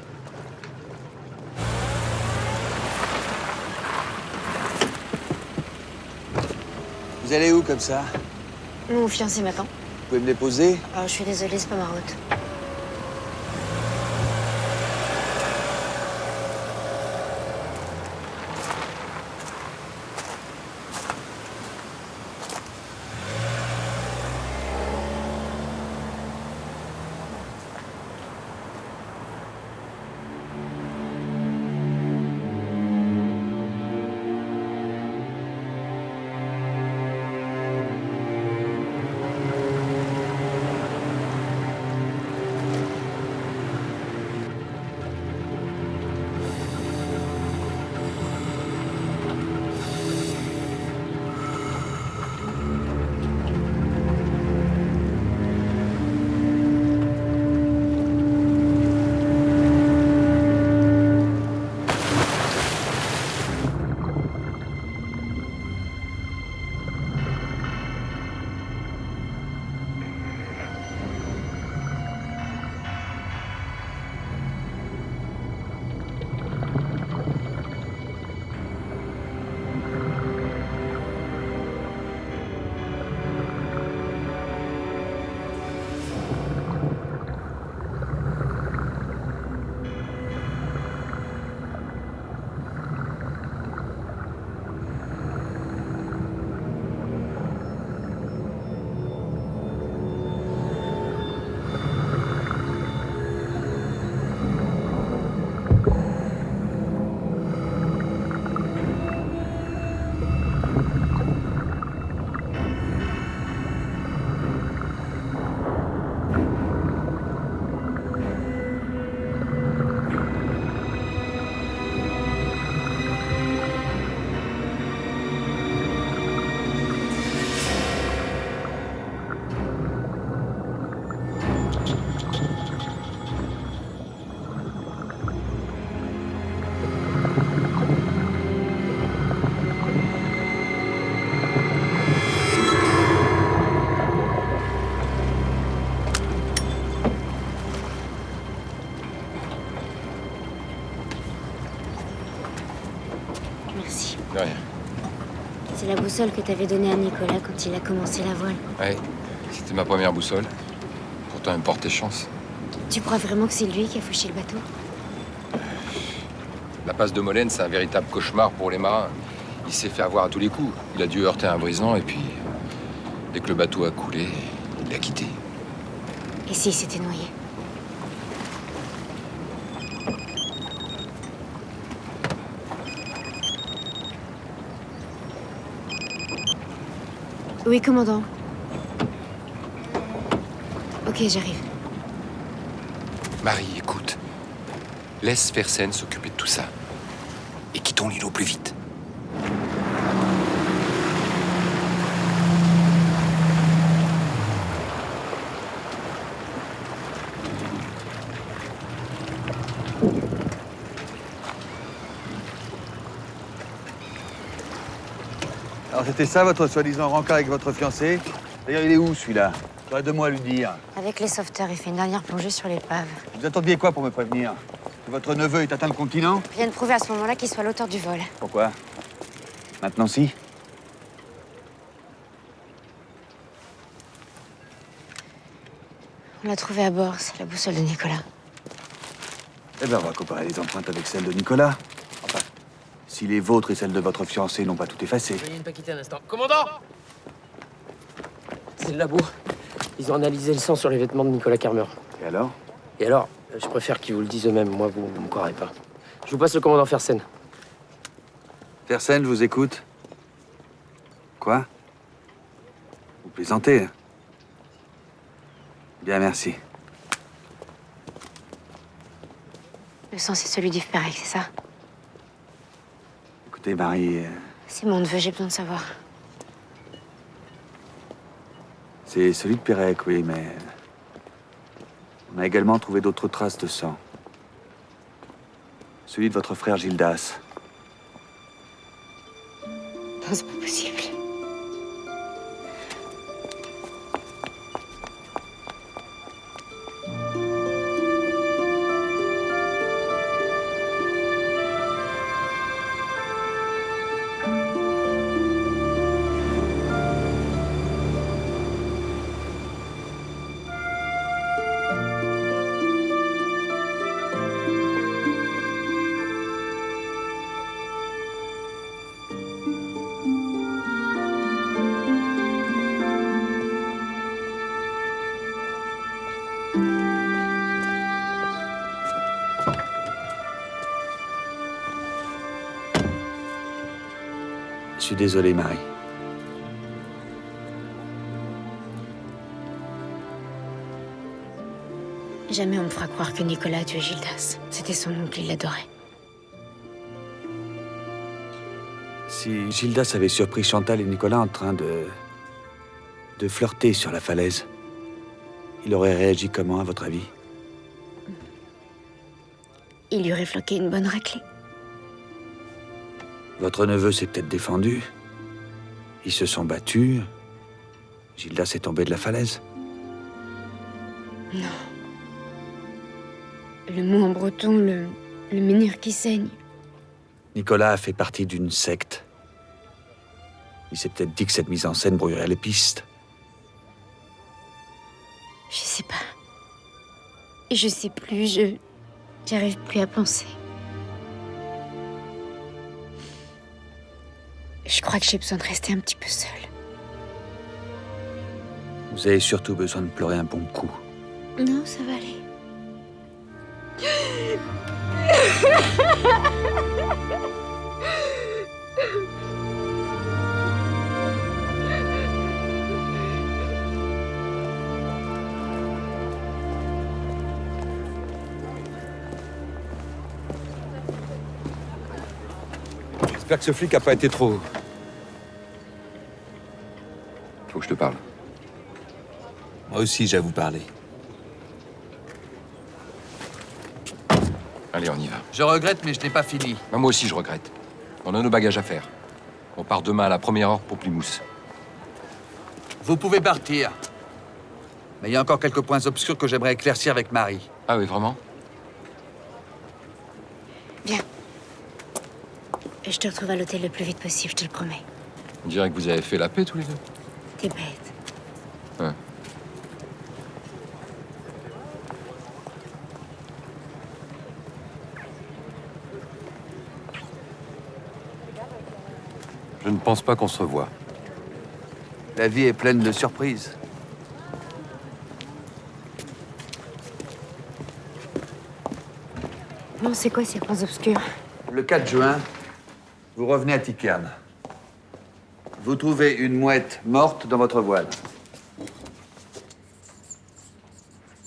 [SPEAKER 9] Vous allez où, comme ça?
[SPEAKER 2] Mon fiancé m'attend.
[SPEAKER 9] Vous pouvez me déposer?
[SPEAKER 2] Oh, je suis désolée, c'est pas ma route. la boussole que t'avais donnée à Nicolas quand il a commencé la voile.
[SPEAKER 18] Ouais, c'était ma première boussole. Pourtant, elle me portait chance.
[SPEAKER 2] Tu crois vraiment que c'est lui qui a fauché le bateau?
[SPEAKER 18] La passe de Molène, c'est un véritable cauchemar pour les marins. Il s'est fait avoir à tous les coups. Il a dû heurter un brisant et puis, dès que le bateau a coulé, il l'a quitté.
[SPEAKER 2] Et s'il s'était noyé? Oui, commandant. Ok, j'arrive.
[SPEAKER 3] Marie, écoute. Laisse Fersen s'occuper de tout ça. Et quittons l'île au plus vite.
[SPEAKER 9] Alors c'était ça votre soi-disant rencard avec votre fiancé? D'ailleurs, il est où celui-là? J'aurais 2 mots à lui dire.
[SPEAKER 2] Avec les sauveteurs, il fait une dernière plongée sur l'épave.
[SPEAKER 9] Vous attendiez quoi pour me prévenir? Que votre neveu ait atteint le continent?
[SPEAKER 2] Rien de prouver à ce moment-là qu'il soit l'auteur du vol.
[SPEAKER 9] Pourquoi? Maintenant si.
[SPEAKER 2] On l'a trouvé à bord, c'est la boussole de Nicolas.
[SPEAKER 9] Eh ben, on va comparer les empreintes avec celles de Nicolas. Enfin, si les vôtres et celles de votre fiancé n'ont pas tout effacé.
[SPEAKER 6] Veuillez ne pas quitter un instant. Commandant! C'est le labo. Ils ont analysé le sang sur les vêtements de Nicolas Carmer.
[SPEAKER 9] Et alors?
[SPEAKER 6] Et alors, je préfère qu'ils vous le disent eux-mêmes. Moi, vous me croirez pas. Je vous passe le commandant Fersen.
[SPEAKER 9] Fersen, je vous écoute. Quoi? Vous plaisantez? Bien, merci.
[SPEAKER 2] Le sang, c'est celui d'Yves Perec, c'est ça?
[SPEAKER 9] Écoutez, Marie,
[SPEAKER 2] C'est mon neveu, j'ai besoin de savoir.
[SPEAKER 9] c'est celui de Perec, oui, mais... On a également trouvé d'autres traces de sang. Celui de votre frère Gildas.
[SPEAKER 2] Non, c'est pas possible.
[SPEAKER 9] Je suis désolé, Marie.
[SPEAKER 2] Jamais on me fera croire que Nicolas a tué Gildas. C'était son oncle, il l'adorait.
[SPEAKER 9] Si Gildas avait surpris Chantal et Nicolas en train de flirter sur la falaise, il aurait réagi comment, à votre avis?
[SPEAKER 2] Il lui aurait flanqué une bonne raclée.
[SPEAKER 9] Votre neveu s'est peut-être défendu. Ils se sont battus. Gildas est tombé de la falaise.
[SPEAKER 2] Non. Le mot en breton, le menhir qui saigne.
[SPEAKER 9] Nicolas a fait partie d'une secte. Il s'est peut-être dit que cette mise en scène brouillerait les pistes.
[SPEAKER 2] Je sais pas. Je sais plus, j'arrive plus à penser. Je crois que j'ai besoin de rester un petit peu seule.
[SPEAKER 9] Vous avez surtout besoin de pleurer un bon coup.
[SPEAKER 2] Non, ça va aller.
[SPEAKER 18] J'espère que ce flic a pas été trop...
[SPEAKER 3] Faut que je te parle.
[SPEAKER 9] Moi aussi, j'ai à vous parler.
[SPEAKER 18] Allez, on y va.
[SPEAKER 9] Je regrette, mais je n'ai pas fini.
[SPEAKER 18] Bah, moi aussi, je regrette. On a nos bagages à faire. On part demain à la première heure pour Plymouth.
[SPEAKER 9] Vous pouvez partir. Mais il y a encore quelques points obscurs que j'aimerais éclaircir avec Marie.
[SPEAKER 18] Ah oui, vraiment?
[SPEAKER 2] Viens. Je te retrouve à l'hôtel le plus vite possible, je te le promets.
[SPEAKER 18] On dirait que vous avez fait la paix tous les deux.
[SPEAKER 2] T'es bête.
[SPEAKER 18] Ouais. Je ne pense pas qu'on se revoie.
[SPEAKER 9] La vie est pleine de surprises.
[SPEAKER 2] Non, c'est quoi ces points obscurs?
[SPEAKER 9] Le 4 juin, vous revenez à Tikerne. Vous trouvez une mouette morte dans votre voile.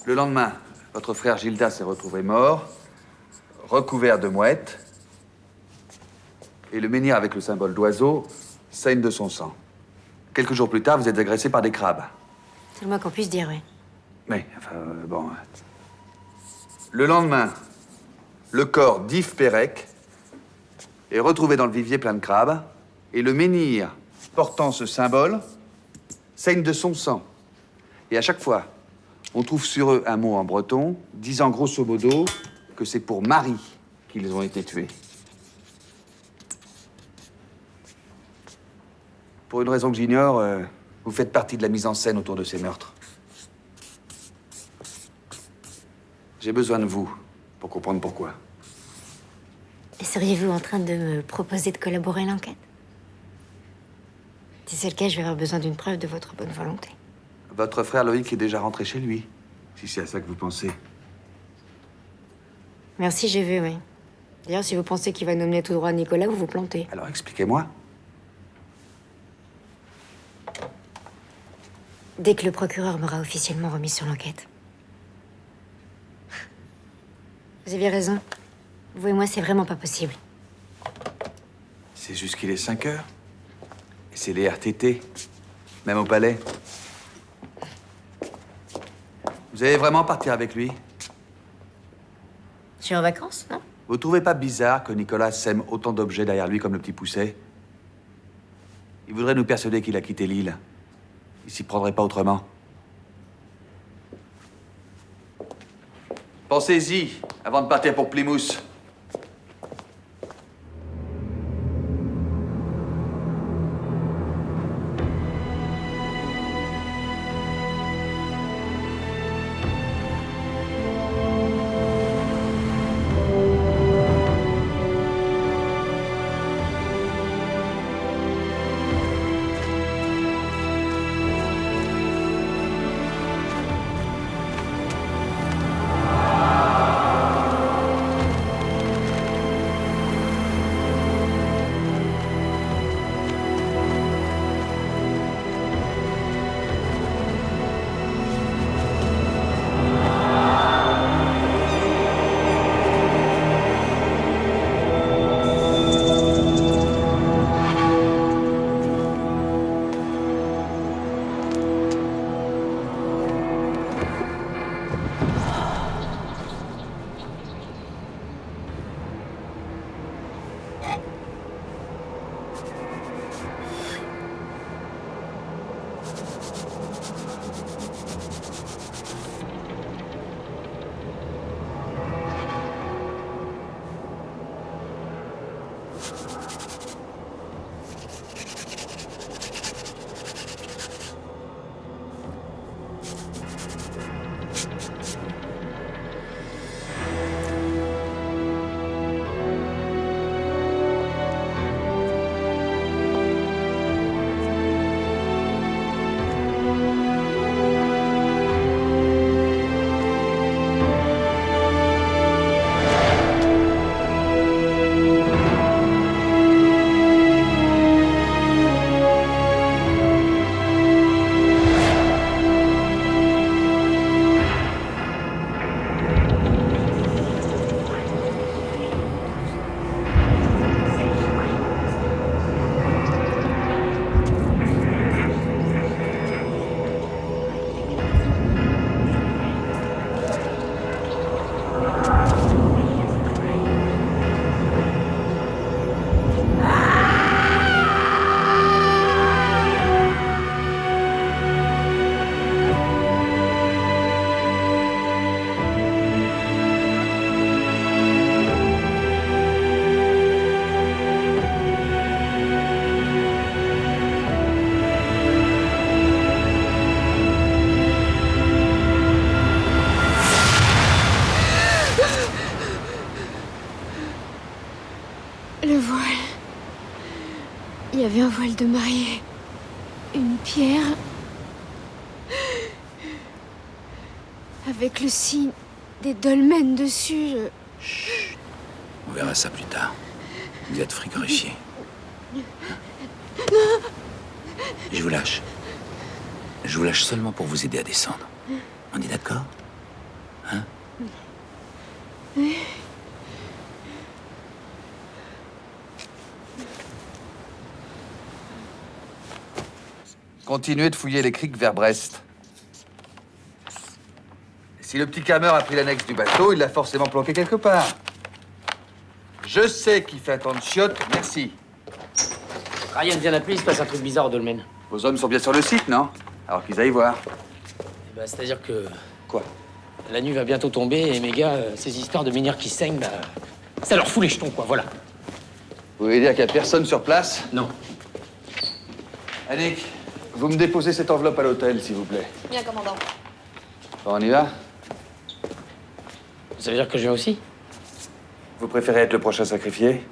[SPEAKER 9] Le lendemain, votre frère Gildas est retrouvé mort, recouvert de mouette, et le menhir avec le symbole d'oiseau saigne de son sang. Quelques jours plus tard, vous êtes agressé par des crabes.
[SPEAKER 2] C'est le moins qu'on puisse dire, oui.
[SPEAKER 9] Mais, enfin, bon... Le lendemain, le corps d'Yves Pérec est retrouvé dans le vivier plein de crabes, et le menhir portant ce symbole saigne de son sang. Et à chaque fois, on trouve sur eux un mot en breton disant grosso modo que c'est pour Marie qu'ils ont été tués. Pour une raison que j'ignore, vous faites partie de la mise en scène autour de ces meurtres. J'ai besoin de vous pour comprendre pourquoi.
[SPEAKER 2] Et seriez-vous en train de me proposer de collaborer à l'enquête? Si c'est le cas, je vais avoir besoin d'une preuve de votre bonne volonté.
[SPEAKER 9] Votre frère Loïc est déjà rentré chez lui, si c'est à ça que vous pensez.
[SPEAKER 2] Merci, j'ai vu, oui. D'ailleurs, si vous pensez qu'il va nommer tout droit Nicolas, vous vous plantez.
[SPEAKER 9] Alors expliquez-moi.
[SPEAKER 2] Dès que le procureur m'aura officiellement remis sur l'enquête. Vous avez raison. Vous et moi, c'est vraiment pas possible.
[SPEAKER 9] C'est juste qu'il est 5 heures. Et c'est les RTT, même au palais. Vous allez vraiment partir avec lui?
[SPEAKER 2] Je suis en vacances, non?
[SPEAKER 9] Vous trouvez pas bizarre que Nicolas sème autant d'objets derrière lui comme le petit Pousset? Il voudrait nous persuader qu'il a quitté l'île. Il s'y prendrait pas autrement. Pensez-y avant de partir pour Plymouth.
[SPEAKER 2] avait un voile de mariée. Une pierre. Avec le signe des dolmens dessus.
[SPEAKER 1] On verra ça plus tard. Vous êtes frigorifié. Je vous lâche. Je vous lâche seulement pour vous aider à descendre. On est d'accord? Hein?
[SPEAKER 9] Continuez de fouiller les criques vers Brest. Si le petit cameur a pris l'annexe du bateau, il l'a forcément planqué quelque part. Je sais qui fait un temps de chiottes, merci.
[SPEAKER 6] Ryan vient d'appeler, il se passe un truc bizarre au dolmen.
[SPEAKER 9] Vos hommes sont bien sur le site, non? Alors qu'ils aillent voir.
[SPEAKER 6] Bah, c'est-à-dire que...
[SPEAKER 9] Quoi?
[SPEAKER 6] La nuit va bientôt tomber et mes gars, ces histoires de menhirs qui saignent, bah... ça leur fout les jetons, quoi, voilà.
[SPEAKER 9] Vous voulez dire qu'il n'y a personne sur place?
[SPEAKER 6] Non.
[SPEAKER 9] Annick, vous me déposez cette enveloppe à l'hôtel, s'il vous plaît.
[SPEAKER 2] Bien, commandant.
[SPEAKER 9] Bon, on y va?
[SPEAKER 6] Ça veut dire que je viens aussi?
[SPEAKER 9] Vous préférez être le prochain sacrifié?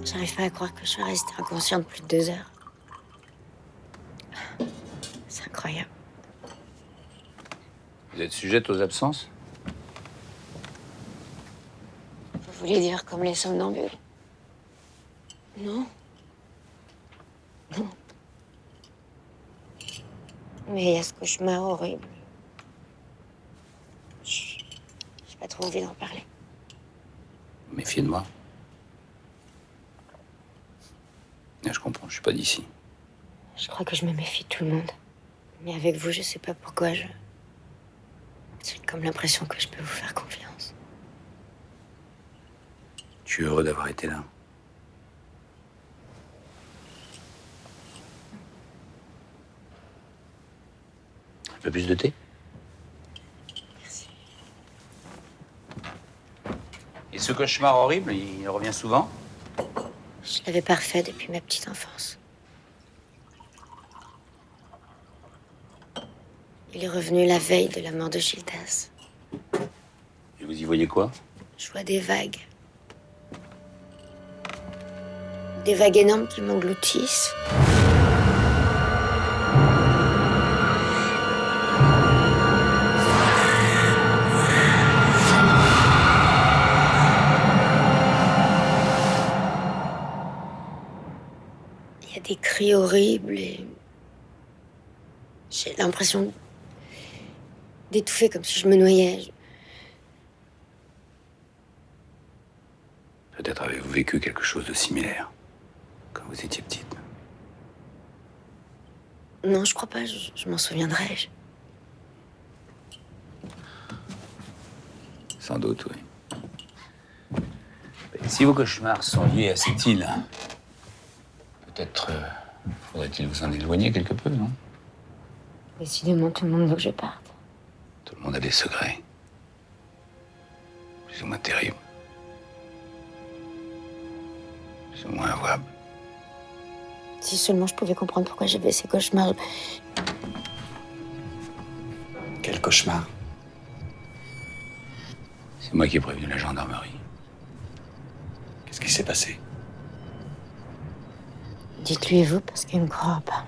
[SPEAKER 2] J'arrive pas à croire que je sois restée inconsciente plus de 2 heures. C'est incroyable.
[SPEAKER 1] Vous êtes sujette aux absences?
[SPEAKER 2] Vous voulez dire comme les somnambules? Non. Non. Mais il y a ce cauchemar horrible. J'ai pas trop envie d'en parler.
[SPEAKER 1] Méfiez de moi. Je comprends, je suis pas d'ici.
[SPEAKER 2] Je crois que je me méfie de tout le monde. Mais avec vous, je sais pas pourquoi J'ai comme l'impression que je peux vous faire confiance.
[SPEAKER 1] Je suis heureux d'avoir été là. Un peu plus de thé?
[SPEAKER 2] Merci.
[SPEAKER 1] Et ce cauchemar horrible, il revient souvent?
[SPEAKER 2] Je l'avais parfait depuis ma petite enfance. Il est revenu la veille de la mort de Gildas.
[SPEAKER 1] Et vous y voyez quoi?
[SPEAKER 2] Je vois des vagues. Des vagues énormes qui m'engloutissent. Il y a des cris horribles et... J'ai l'impression d'étouffer comme si je me noyais.
[SPEAKER 1] Peut-être avez-vous vécu quelque chose de similaire quand vous étiez petite.
[SPEAKER 2] Non, je crois pas, je m'en souviendrai.
[SPEAKER 1] Sans doute, oui. Et si vos cauchemars sont liés à cette île, peut-être faudrait-il vous en éloigner quelque peu, non?
[SPEAKER 2] Décidément, tout le monde veut que je parte.
[SPEAKER 1] Tout le monde a des secrets. Plus ou moins terribles. Plus ou moins avouables.
[SPEAKER 2] Si seulement je pouvais comprendre pourquoi j'avais ces cauchemars.
[SPEAKER 9] Quel cauchemar?
[SPEAKER 1] C'est moi qui ai prévenu la gendarmerie.
[SPEAKER 9] Qu'est-ce qui s'est passé?
[SPEAKER 2] Dites-lui vous parce qu'il ne me croit pas.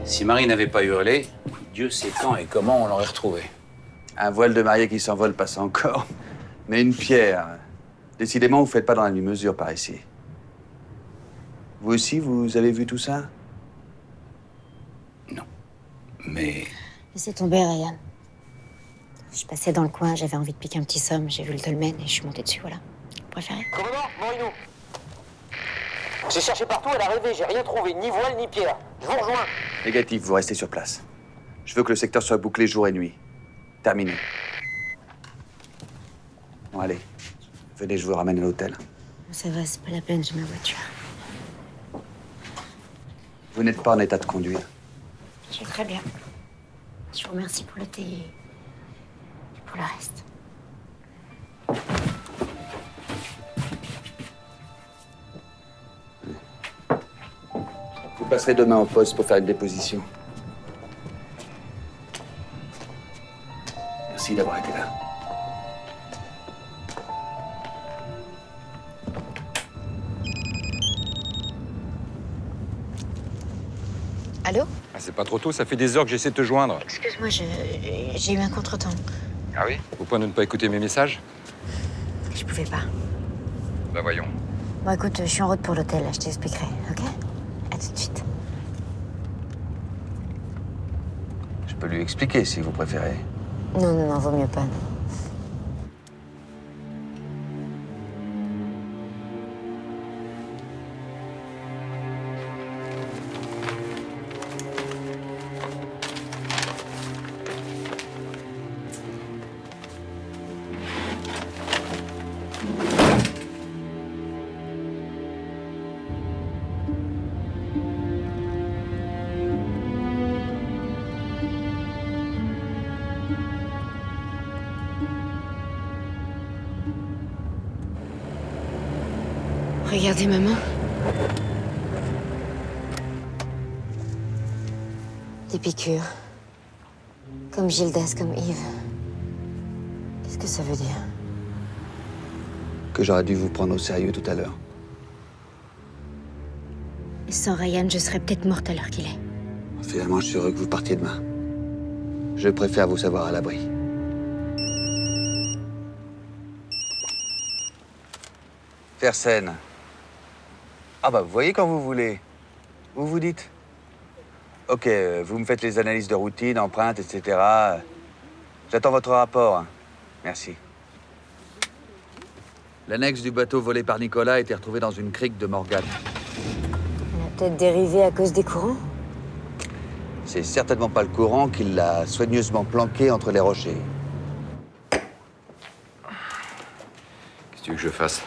[SPEAKER 1] Si Marie n'avait pas hurlé, Dieu sait quand et comment on l'aurait retrouvée.
[SPEAKER 9] Un voile de mariée qui s'envole passe encore. Mais une pierre. Décidément, vous faites pas dans la demi-mesure par ici. Vous aussi, vous avez vu tout ça?
[SPEAKER 1] Mais
[SPEAKER 2] Laissez tomber, Ryan. Je passais dans le coin, j'avais envie de piquer un petit somme, j'ai vu le dolmen et je suis montée dessus, voilà. Vous préférez?
[SPEAKER 6] Commandant, Morino. J'ai cherché partout, elle a rêvé, j'ai rien trouvé, ni voile, ni pierre. Je vous rejoins.
[SPEAKER 9] Négatif, vous restez sur place. Je veux que le secteur soit bouclé jour et nuit. Terminé. Bon, allez. Venez, je vous ramène à l'hôtel.
[SPEAKER 2] Ça va, c'est pas la peine, j'ai ma voiture.
[SPEAKER 9] Vous n'êtes pas en état de conduire.
[SPEAKER 2] Je vais très bien. Je vous remercie pour le thé et pour le reste.
[SPEAKER 9] Vous passerez demain au poste pour faire une déposition. Merci d'avoir été là.
[SPEAKER 2] Allô?
[SPEAKER 18] Ah, c'est pas trop tôt, ça fait des heures que j'essaie de te joindre.
[SPEAKER 2] Excuse-moi, j'ai eu un contretemps.
[SPEAKER 18] Ah oui? Au point de ne pas écouter mes messages?
[SPEAKER 2] Je pouvais pas.
[SPEAKER 18] Bah voyons.
[SPEAKER 2] Bon, écoute, je suis en route pour l'hôtel, là, je t'expliquerai, ok? À tout de suite.
[SPEAKER 9] Je peux lui expliquer si vous préférez.
[SPEAKER 2] Non, non, non, vaut mieux pas, non. Regardez, maman. Des piqûres. Comme Gildas, comme Yves. Qu'est-ce que ça veut dire?
[SPEAKER 9] Que j'aurais dû vous prendre au sérieux tout à l'heure.
[SPEAKER 2] Et sans Ryan, je serais peut-être morte à l'heure qu'il est.
[SPEAKER 9] Finalement, je suis heureux que vous partiez demain. Je préfère vous savoir à l'abri. Faire scène. Ah bah, vous voyez quand vous voulez. Vous vous dites. Ok, vous me faites les analyses de routine, empreintes, etc. J'attends votre rapport. Merci. L'annexe du bateau volé par Nicolas a été retrouvée dans une crique de Morgane.
[SPEAKER 2] Elle a peut-être dérivé à cause des courants?
[SPEAKER 9] C'est certainement pas le courant qui l'a soigneusement planqué entre les rochers.
[SPEAKER 18] Qu'est-ce que tu veux que je fasse?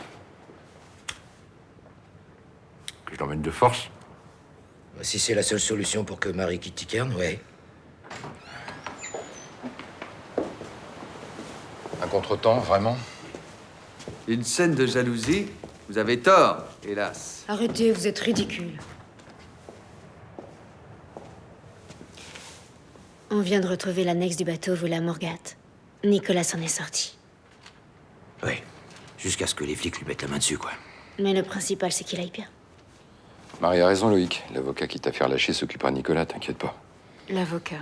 [SPEAKER 18] Que je l'emmène de force?
[SPEAKER 6] Si c'est la seule solution pour que Marie quitte Tiquerne, ouais.
[SPEAKER 18] Un contretemps, vraiment?
[SPEAKER 9] Une scène de jalousie? Vous avez tort, hélas.
[SPEAKER 2] Arrêtez, vous êtes ridicule. On vient de retrouver l'annexe du bateau Vula Morgat. Nicolas s'en est sorti.
[SPEAKER 6] Ouais. Jusqu'à ce que les flics lui mettent la main dessus, quoi.
[SPEAKER 2] Mais le principal, c'est qu'il aille bien.
[SPEAKER 18] Marie a raison, Loïc. L'avocat qui t'a fait relâcher s'occupera de Nicolas, t'inquiète pas.
[SPEAKER 8] L'avocat.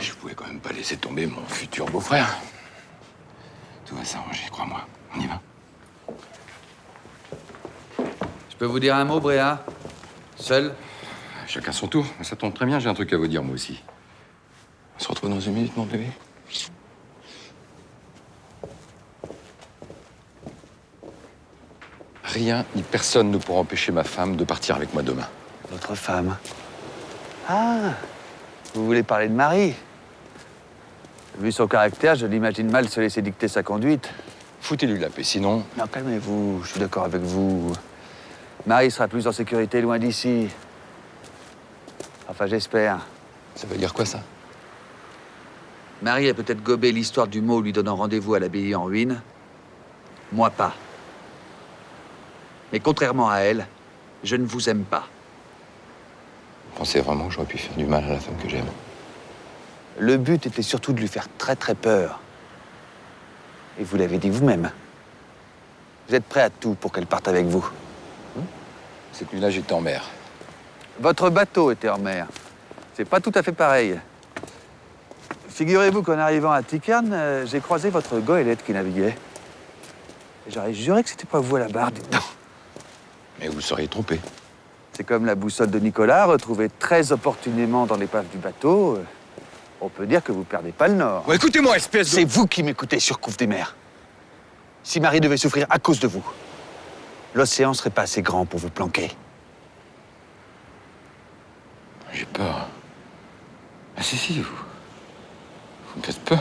[SPEAKER 18] Je pouvais quand même pas laisser tomber mon futur beau-frère. Tout va s'arranger, crois-moi. On y va.
[SPEAKER 9] Je peux vous dire un mot, Bréa? Seul?
[SPEAKER 18] Chacun son tour. Ça tombe très bien, j'ai un truc à vous dire, moi aussi. On se retrouve dans une minute, mon bébé. Rien ni personne ne pourra empêcher ma femme de partir avec moi demain.
[SPEAKER 9] Votre femme? Ah! Vous voulez parler de Marie? Vu son caractère, je l'imagine mal se laisser dicter sa conduite.
[SPEAKER 18] Foutez-lui la paix, sinon...
[SPEAKER 9] Non, calmez-vous, je suis d'accord avec vous. Marie sera plus en sécurité loin d'ici. Enfin, j'espère.
[SPEAKER 18] Ça veut dire quoi, ça?
[SPEAKER 9] Marie a peut-être gobé l'histoire du mot lui donnant rendez-vous à l'abbaye en ruine. Moi, pas. Mais contrairement à elle, je ne vous aime pas.
[SPEAKER 18] Vous pensez vraiment que j'aurais pu faire du mal à la femme que j'aime?
[SPEAKER 9] Le but était surtout de lui faire très très peur. Et vous l'avez dit vous-même. Vous êtes prêt à tout pour qu'elle parte avec vous.
[SPEAKER 18] Cette nuit-là, j'étais en mer.
[SPEAKER 9] Votre bateau était en mer. C'est pas tout à fait pareil. Figurez-vous qu'en arrivant à Tiquerne, j'ai croisé votre goélette qui naviguait. Et j'aurais juré que c'était pas vous à la barre, dites donc.
[SPEAKER 18] Mais vous seriez trompé.
[SPEAKER 9] C'est comme la boussole de Nicolas, retrouvée très opportunément dans l'épave du bateau. On peut dire que vous perdez pas le nord.
[SPEAKER 19] Bon, écoutez-moi, espèce de...
[SPEAKER 9] C'est vous qui m'écoutez, surcouf des mers. Si Marie devait souffrir à cause de vous, l'océan serait pas assez grand pour vous planquer.
[SPEAKER 18] J'ai peur. Ah si, vous me faites peur.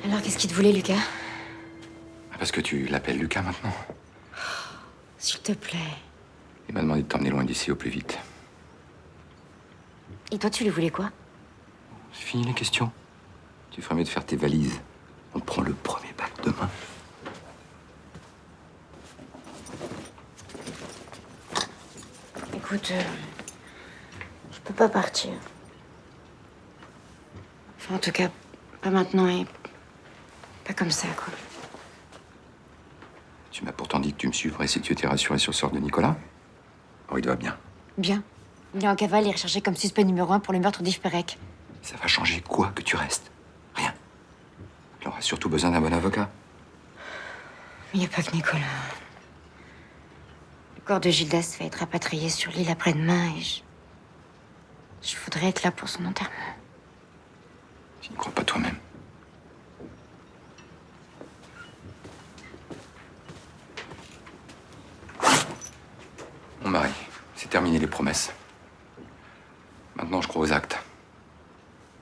[SPEAKER 18] là.
[SPEAKER 2] Alors, qu'est-ce qu'il te voulait, Lucas?
[SPEAKER 18] Ah, parce que tu l'appelles Lucas maintenant.
[SPEAKER 2] S'il te plaît.
[SPEAKER 18] Il m'a demandé de t'emmener loin d'ici au plus vite.
[SPEAKER 2] Et toi, tu lui voulais quoi?
[SPEAKER 18] C'est fini les questions. Tu ferais mieux de faire tes valises. On prend le premier bac demain.
[SPEAKER 2] Écoute, je peux pas partir. Enfin, en tout cas, pas maintenant et pas comme ça, quoi.
[SPEAKER 18] Tu m'as pourtant dit que tu me suivrais si tu étais rassuré sur le sort de Nicolas. Oh, il doit bien.
[SPEAKER 2] Bien. Il est en cavale et recherché comme suspect numéro 1 pour le meurtre d'Yves Perec.
[SPEAKER 18] Ça va changer quoi que tu restes? Rien. Il aura surtout besoin d'un bon avocat.
[SPEAKER 2] Il n'y a pas que Nicolas. Le corps de Gildas va être rapatrié sur l'île après-demain et je voudrais être là pour son enterrement.
[SPEAKER 18] Tu ne crois pas toi-même. Mon mari, c'est terminé les promesses. Maintenant, je crois aux actes.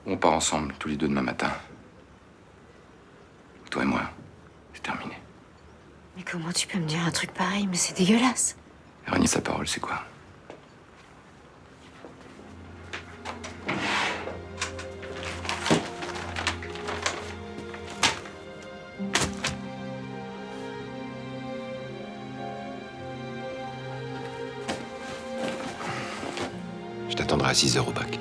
[SPEAKER 18] On part ensemble, tous les deux demain matin. Toi et moi, c'est terminé.
[SPEAKER 2] Mais comment tu peux me dire un truc pareil? Mais c'est dégueulasse.
[SPEAKER 18] Renier sa parole, c'est quoi?
[SPEAKER 3] Je t'attendrai à 6 heures au bac.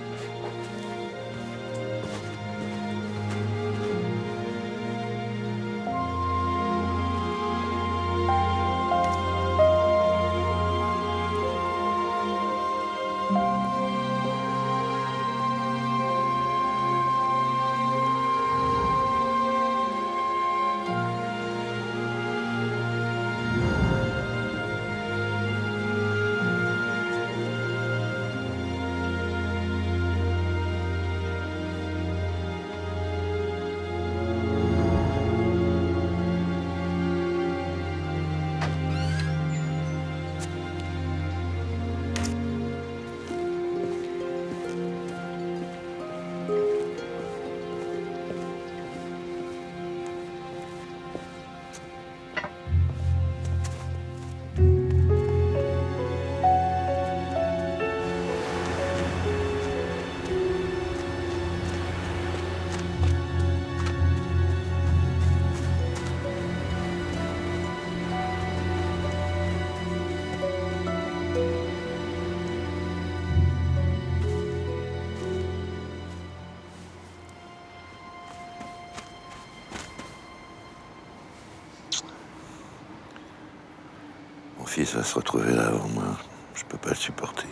[SPEAKER 10] Mon fils va se retrouver là avant moi. Je peux pas le supporter.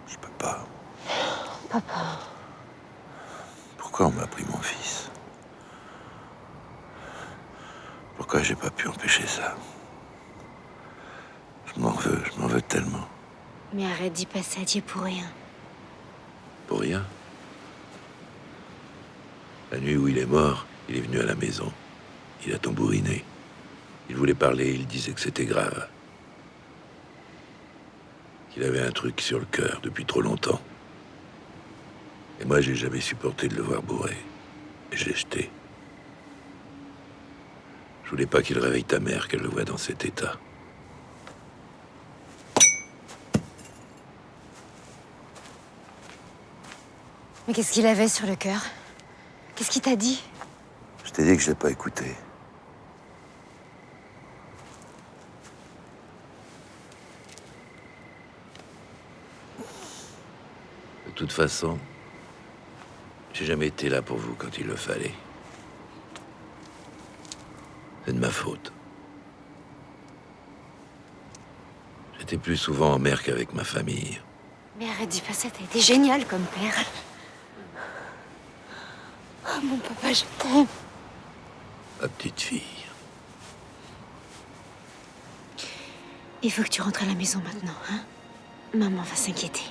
[SPEAKER 10] Je peux pas.
[SPEAKER 2] Papa.
[SPEAKER 10] Pourquoi on m'a pris mon fils? Pourquoi j'ai pas pu empêcher ça? Je m'en veux tellement.
[SPEAKER 2] Mais arrête d'y passer à Dieu pour rien.
[SPEAKER 10] Pour rien. La nuit où il est mort, il est venu à la maison. Il a tambouriné. Il voulait parler, il disait que c'était grave. Qu'il avait un truc sur le cœur depuis trop longtemps. Et moi, j'ai jamais supporté de le voir bourré. Et j'ai jeté. Je voulais pas qu'il réveille ta mère, qu'elle le voie dans cet état.
[SPEAKER 2] Mais qu'est-ce qu'il avait sur le cœur? Qu'est-ce qu'il t'a dit?
[SPEAKER 10] Je t'ai dit que je l'ai pas écouté. De toute façon, j'ai jamais été là pour vous quand il le fallait. C'est de ma faute. J'étais plus souvent en mer qu'avec ma famille.
[SPEAKER 2] Mais arrête, dis pas ça, t'as été génial comme père. Oh, mon papa, je t'aime.
[SPEAKER 10] Ma petite fille.
[SPEAKER 2] Il faut que tu rentres à la maison maintenant, hein? Maman va s'inquiéter.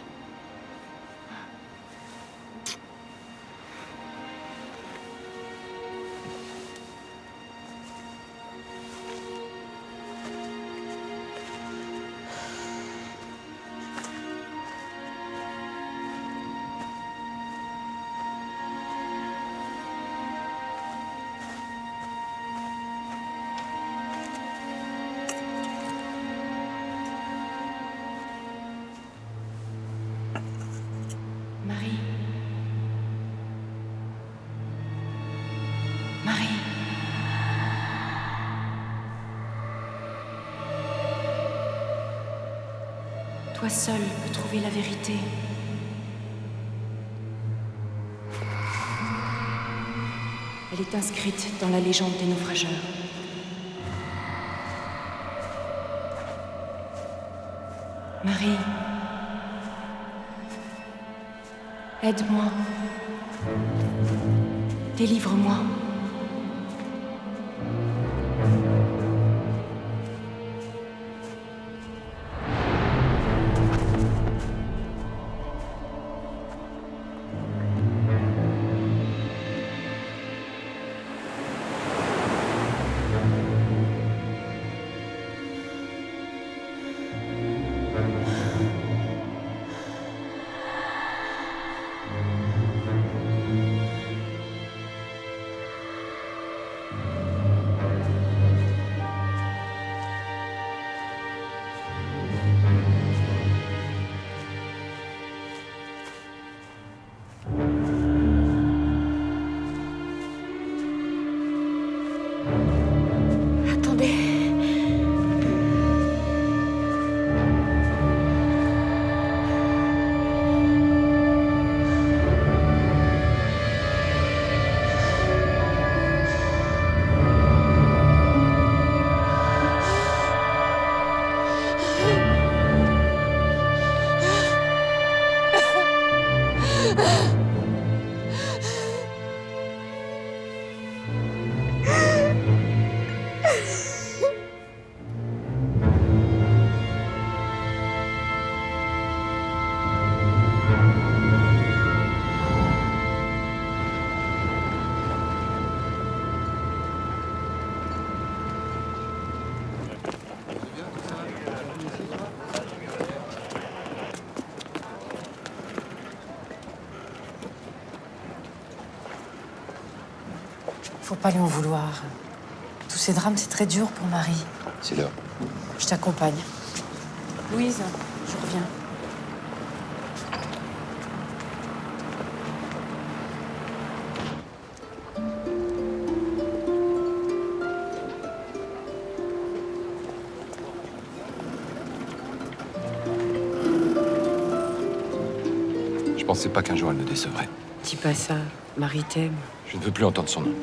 [SPEAKER 8] Marie. Marie. Toi seul peux trouver la vérité. Elle est inscrite dans la légende des naufrageurs. Marie. Aide-moi. Délivre-moi. Faut pas lui en vouloir. Tous ces drames, c'est très dur pour Marie.
[SPEAKER 3] C'est l'heure.
[SPEAKER 8] Je t'accompagne. Louise, je reviens.
[SPEAKER 18] Je pensais pas qu'un jour elle me décevrait.
[SPEAKER 12] Dis pas ça. Marie t'aime.
[SPEAKER 18] Je ne veux plus entendre son nom.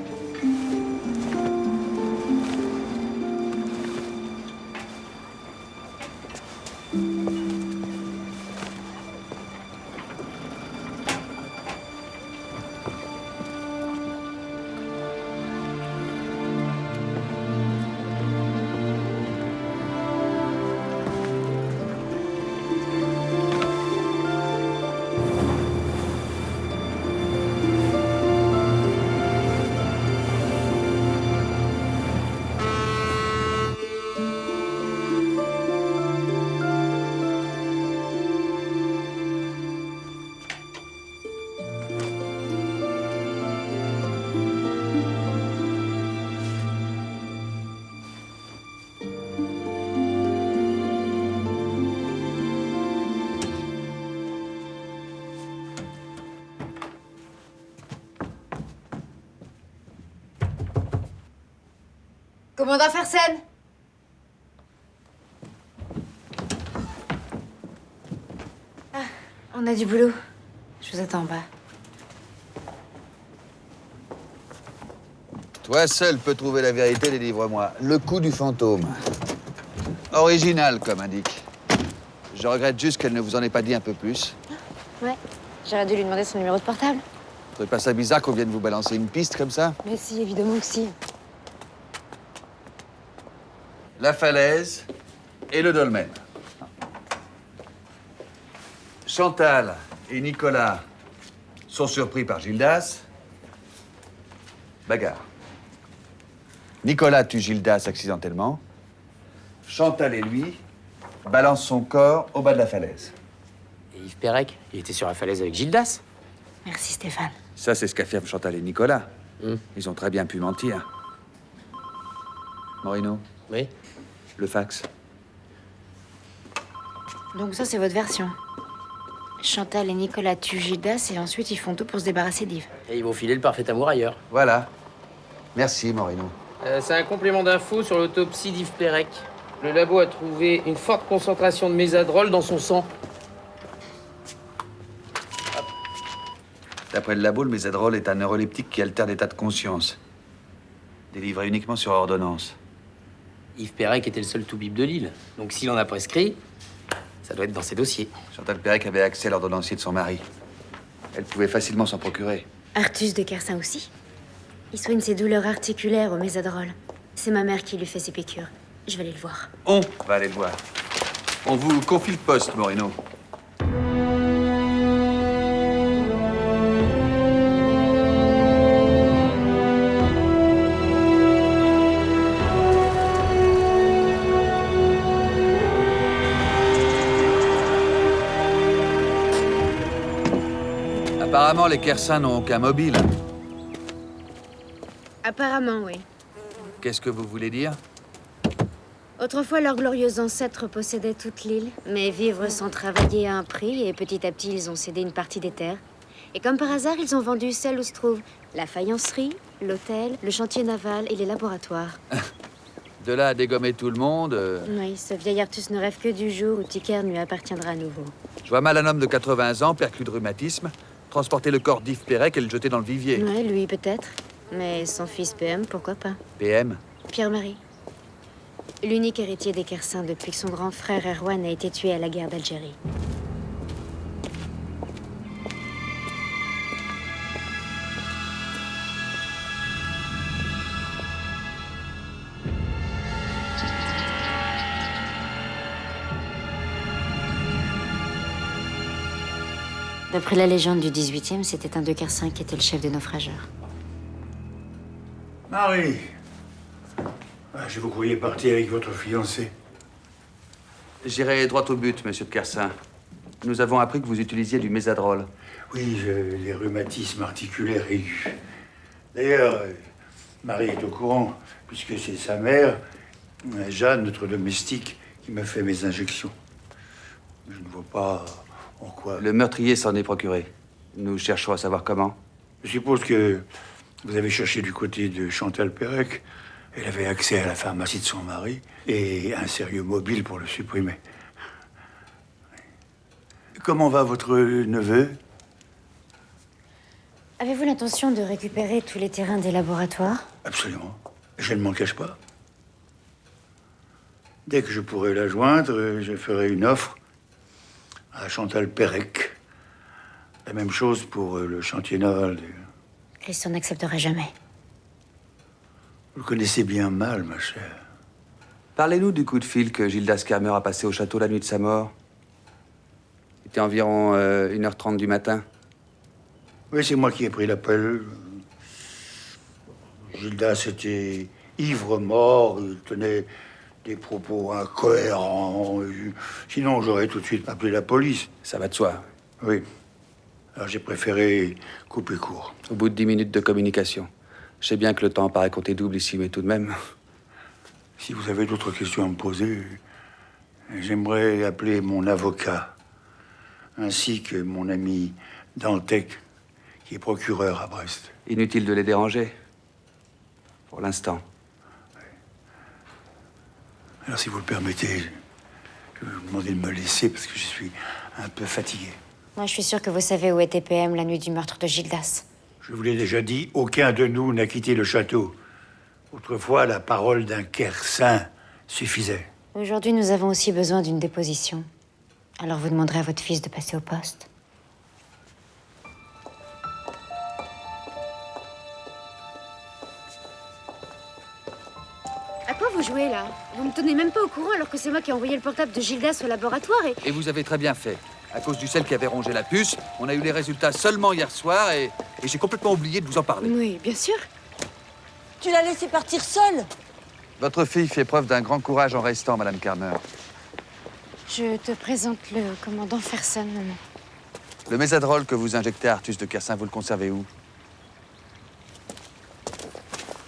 [SPEAKER 2] Commandant Fersen! Ah, on a du boulot. Je vous attends en bas.
[SPEAKER 9] Toi seul peux trouver la vérité, délivre-moi. Le coup du fantôme. Original, comme indique. Je regrette juste qu'elle ne vous en ait pas dit un peu plus.
[SPEAKER 2] Ouais, j'aurais dû lui demander son numéro de portable.
[SPEAKER 9] Vous trouvez pas ça bizarre qu'on vienne vous balancer une piste comme ça?
[SPEAKER 2] Mais si, évidemment que si.
[SPEAKER 9] La falaise et le dolmen. Chantal et Nicolas sont surpris par Gildas. Bagarre. Nicolas tue Gildas accidentellement. Chantal et lui balancent son corps au bas de la falaise.
[SPEAKER 6] Et Yves Pérec, il était sur la falaise avec Gildas.
[SPEAKER 2] Merci Stéphane.
[SPEAKER 9] Ça, c'est ce qu'affirment Chantal et Nicolas. Ils ont très bien pu mentir. Moreno?
[SPEAKER 6] Oui?
[SPEAKER 9] Le fax.
[SPEAKER 2] Donc ça, c'est votre version. Chantal et Nicolas tuent Gildas et ensuite ils font tout pour se débarrasser d'Yves.
[SPEAKER 6] Et ils vont filer le parfait amour ailleurs.
[SPEAKER 9] Voilà. Merci, Moreno.
[SPEAKER 6] C'est un complément d'info sur l'autopsie d'Yves Pérec. Le labo a trouvé une forte concentration de mésadrol dans son sang.
[SPEAKER 9] D'après le labo, le mésadrol est un neuroleptique qui altère l'état de conscience. Délivré uniquement sur ordonnance.
[SPEAKER 6] Yves Pérec était le seul toubib de l'île. Donc s'il en a prescrit, ça doit être dans ses dossiers.
[SPEAKER 9] Chantal Pérec avait accès à l'ordonnancier de son mari. Elle pouvait facilement s'en procurer.
[SPEAKER 2] Artus de Kersin aussi. Il soigne ses douleurs articulaires au mésadrol. C'est ma mère qui lui fait ses piqûres. Je vais aller le voir.
[SPEAKER 9] On va aller le voir. On vous confie le poste, Moreno. Apparemment, les Kersins n'ont aucun mobile.
[SPEAKER 2] Apparemment, oui.
[SPEAKER 9] Qu'est-ce que vous voulez dire?
[SPEAKER 2] Autrefois, leurs glorieux ancêtres possédaient toute l'île, mais vivre sans travailler a un prix, et petit à petit, ils ont cédé une partie des terres. Et comme par hasard, ils ont vendu celle où se trouvent la faïencerie, l'hôtel, le chantier naval et les laboratoires.
[SPEAKER 9] De là à dégommer tout le monde...
[SPEAKER 2] Oui, ce vieil Artus ne rêve que du jour où Tickern lui appartiendra à nouveau.
[SPEAKER 9] Je vois mal un homme de 80 ans, perclus de rhumatisme, transporter le corps d'Yves Pérec et le jeter dans le vivier.
[SPEAKER 2] Ouais, lui peut-être. Mais son fils PM, pourquoi pas?
[SPEAKER 9] PM?
[SPEAKER 2] Pierre-Marie. L'unique héritier des Kersins depuis que son grand frère Erwan a été tué à la guerre d'Algérie. D'après la légende du 18e, c'était un de Kersin qui était le chef des naufrageurs.
[SPEAKER 19] Marie, je vous croyais partir avec votre fiancé.
[SPEAKER 9] J'irai droit au but, monsieur de Kersin. Nous avons appris que vous utilisiez du mésadrol.
[SPEAKER 19] Oui, j'ai les rhumatismes articulaires aigus. D'ailleurs, Marie est au courant, puisque c'est sa mère, Jeanne, notre domestique, qui m'a fait mes injections. Je ne vois pas en quoi...
[SPEAKER 9] Le meurtrier s'en est procuré. Nous cherchons à savoir comment.
[SPEAKER 19] Je suppose que vous avez cherché du côté de Chantal Pérec. Elle avait accès à la pharmacie de son mari et un sérieux mobile pour le supprimer. Comment va votre neveu?
[SPEAKER 2] Avez-vous l'intention de récupérer tous les terrains des laboratoires?
[SPEAKER 19] Absolument. Je ne m'en cache pas. Dès que je pourrai la joindre, je ferai une offre à Chantal Pérec. La même chose pour le chantier naval.
[SPEAKER 2] Christian n'acceptera jamais.
[SPEAKER 19] Vous le connaissez bien mal, ma chère.
[SPEAKER 9] Parlez-nous du coup de fil que Gildas Kermer a passé au château la nuit de sa mort. Il était environ 1h30 du matin.
[SPEAKER 19] Oui, c'est moi qui ai pris l'appel. Gildas était ivre mort, il tenait des propos incohérents. Sinon, j'aurais tout de suite appelé la police.
[SPEAKER 9] Ça va de soi.
[SPEAKER 19] Oui. Alors j'ai préféré couper court.
[SPEAKER 9] Au bout de 10 minutes de communication. Je sais bien que le temps paraît compter double ici, mais tout de même...
[SPEAKER 19] Si vous avez d'autres questions à me poser, j'aimerais appeler mon avocat, ainsi que mon ami Dantec, qui est procureur à Brest.
[SPEAKER 9] Inutile de les déranger. Pour l'instant.
[SPEAKER 19] Alors, si vous le permettez, je vais vous demander de me laisser parce que je suis un peu fatigué.
[SPEAKER 2] Moi, je suis sûre que vous savez où était PM la nuit du meurtre de Gildas.
[SPEAKER 19] Je vous l'ai déjà dit, aucun de nous n'a quitté le château. Autrefois, la parole d'un Kersin suffisait.
[SPEAKER 2] Aujourd'hui, nous avons aussi besoin d'une déposition. Alors vous demanderez à votre fils de passer au poste. À quoi vous jouez là? Vous me tenez même pas au courant alors que c'est moi qui ai envoyé le portable de Gildas au laboratoire et...
[SPEAKER 9] Et vous avez très bien fait. À cause du sel qui avait rongé la puce, on a eu les résultats seulement hier soir et j'ai complètement oublié de vous en parler.
[SPEAKER 2] Oui, bien sûr.
[SPEAKER 13] Tu l'as laissé partir seule?
[SPEAKER 9] Votre fille fait preuve d'un grand courage en restant, Madame Kerner.
[SPEAKER 2] Je te présente le commandant Fersen, maman.
[SPEAKER 9] Le mésadrol que vous injectez à Artus de Kersin, vous le conservez où?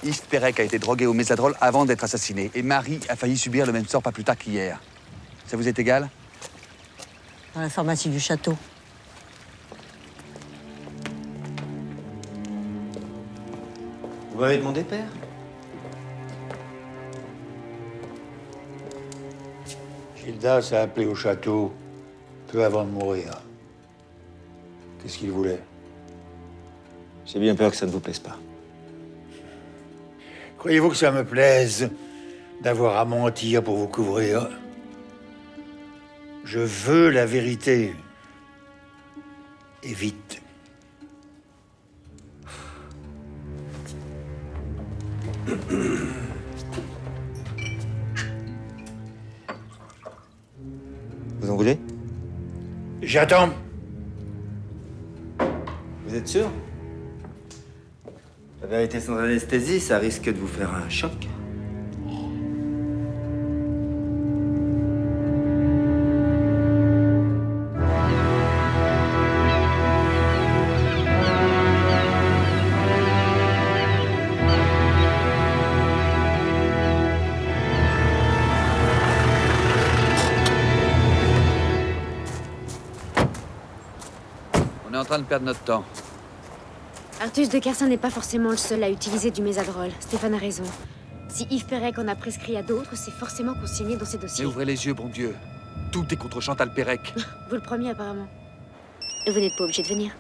[SPEAKER 9] Yves Perec a été drogué au mésadrol avant d'être assassiné. Et Marie a failli subir le même sort pas plus tard qu'hier. Ça vous est égal?
[SPEAKER 13] Dans la pharmacie du château.
[SPEAKER 16] Vous m'avez demandé, père?
[SPEAKER 19] Gildas a appelé au château peu avant de mourir. Qu'est-ce qu'il voulait?
[SPEAKER 16] J'ai bien peur que ça ne vous plaise pas.
[SPEAKER 19] Croyez-vous que ça me plaise d'avoir à mentir pour vous couvrir? Je veux la vérité. Et vite.
[SPEAKER 16] Vous en voulez?
[SPEAKER 19] J'attends.
[SPEAKER 16] Vous êtes sûr? La vérité sans anesthésie, ça risque de vous faire un choc.
[SPEAKER 9] On est en train de perdre notre temps.
[SPEAKER 2] Artus de Kersin n'est pas forcément le seul à utiliser du mésadrol. Stéphane a raison. Si Yves Perec en a prescrit à d'autres, c'est forcément consigné dans ses dossiers.
[SPEAKER 9] Mais ouvrez les yeux, bon Dieu. Tout est contre Chantal Perec.
[SPEAKER 2] Vous le premier, apparemment. Et vous n'êtes pas obligé de venir.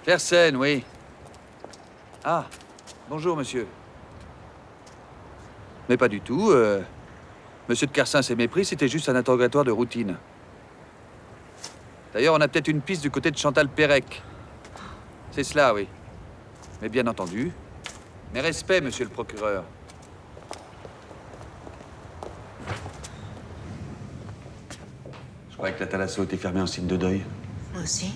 [SPEAKER 9] Fersen, oui. Ah, bonjour, monsieur. Mais pas du tout. Monsieur de Kersin s'est mépris, c'était juste un interrogatoire de routine. D'ailleurs, on a peut-être une piste du côté de Chantal Perec. C'est cela, oui. Mais bien entendu, mes respects, monsieur le procureur. Je croyais que la thalasso était fermée en signe de deuil.
[SPEAKER 2] Moi aussi.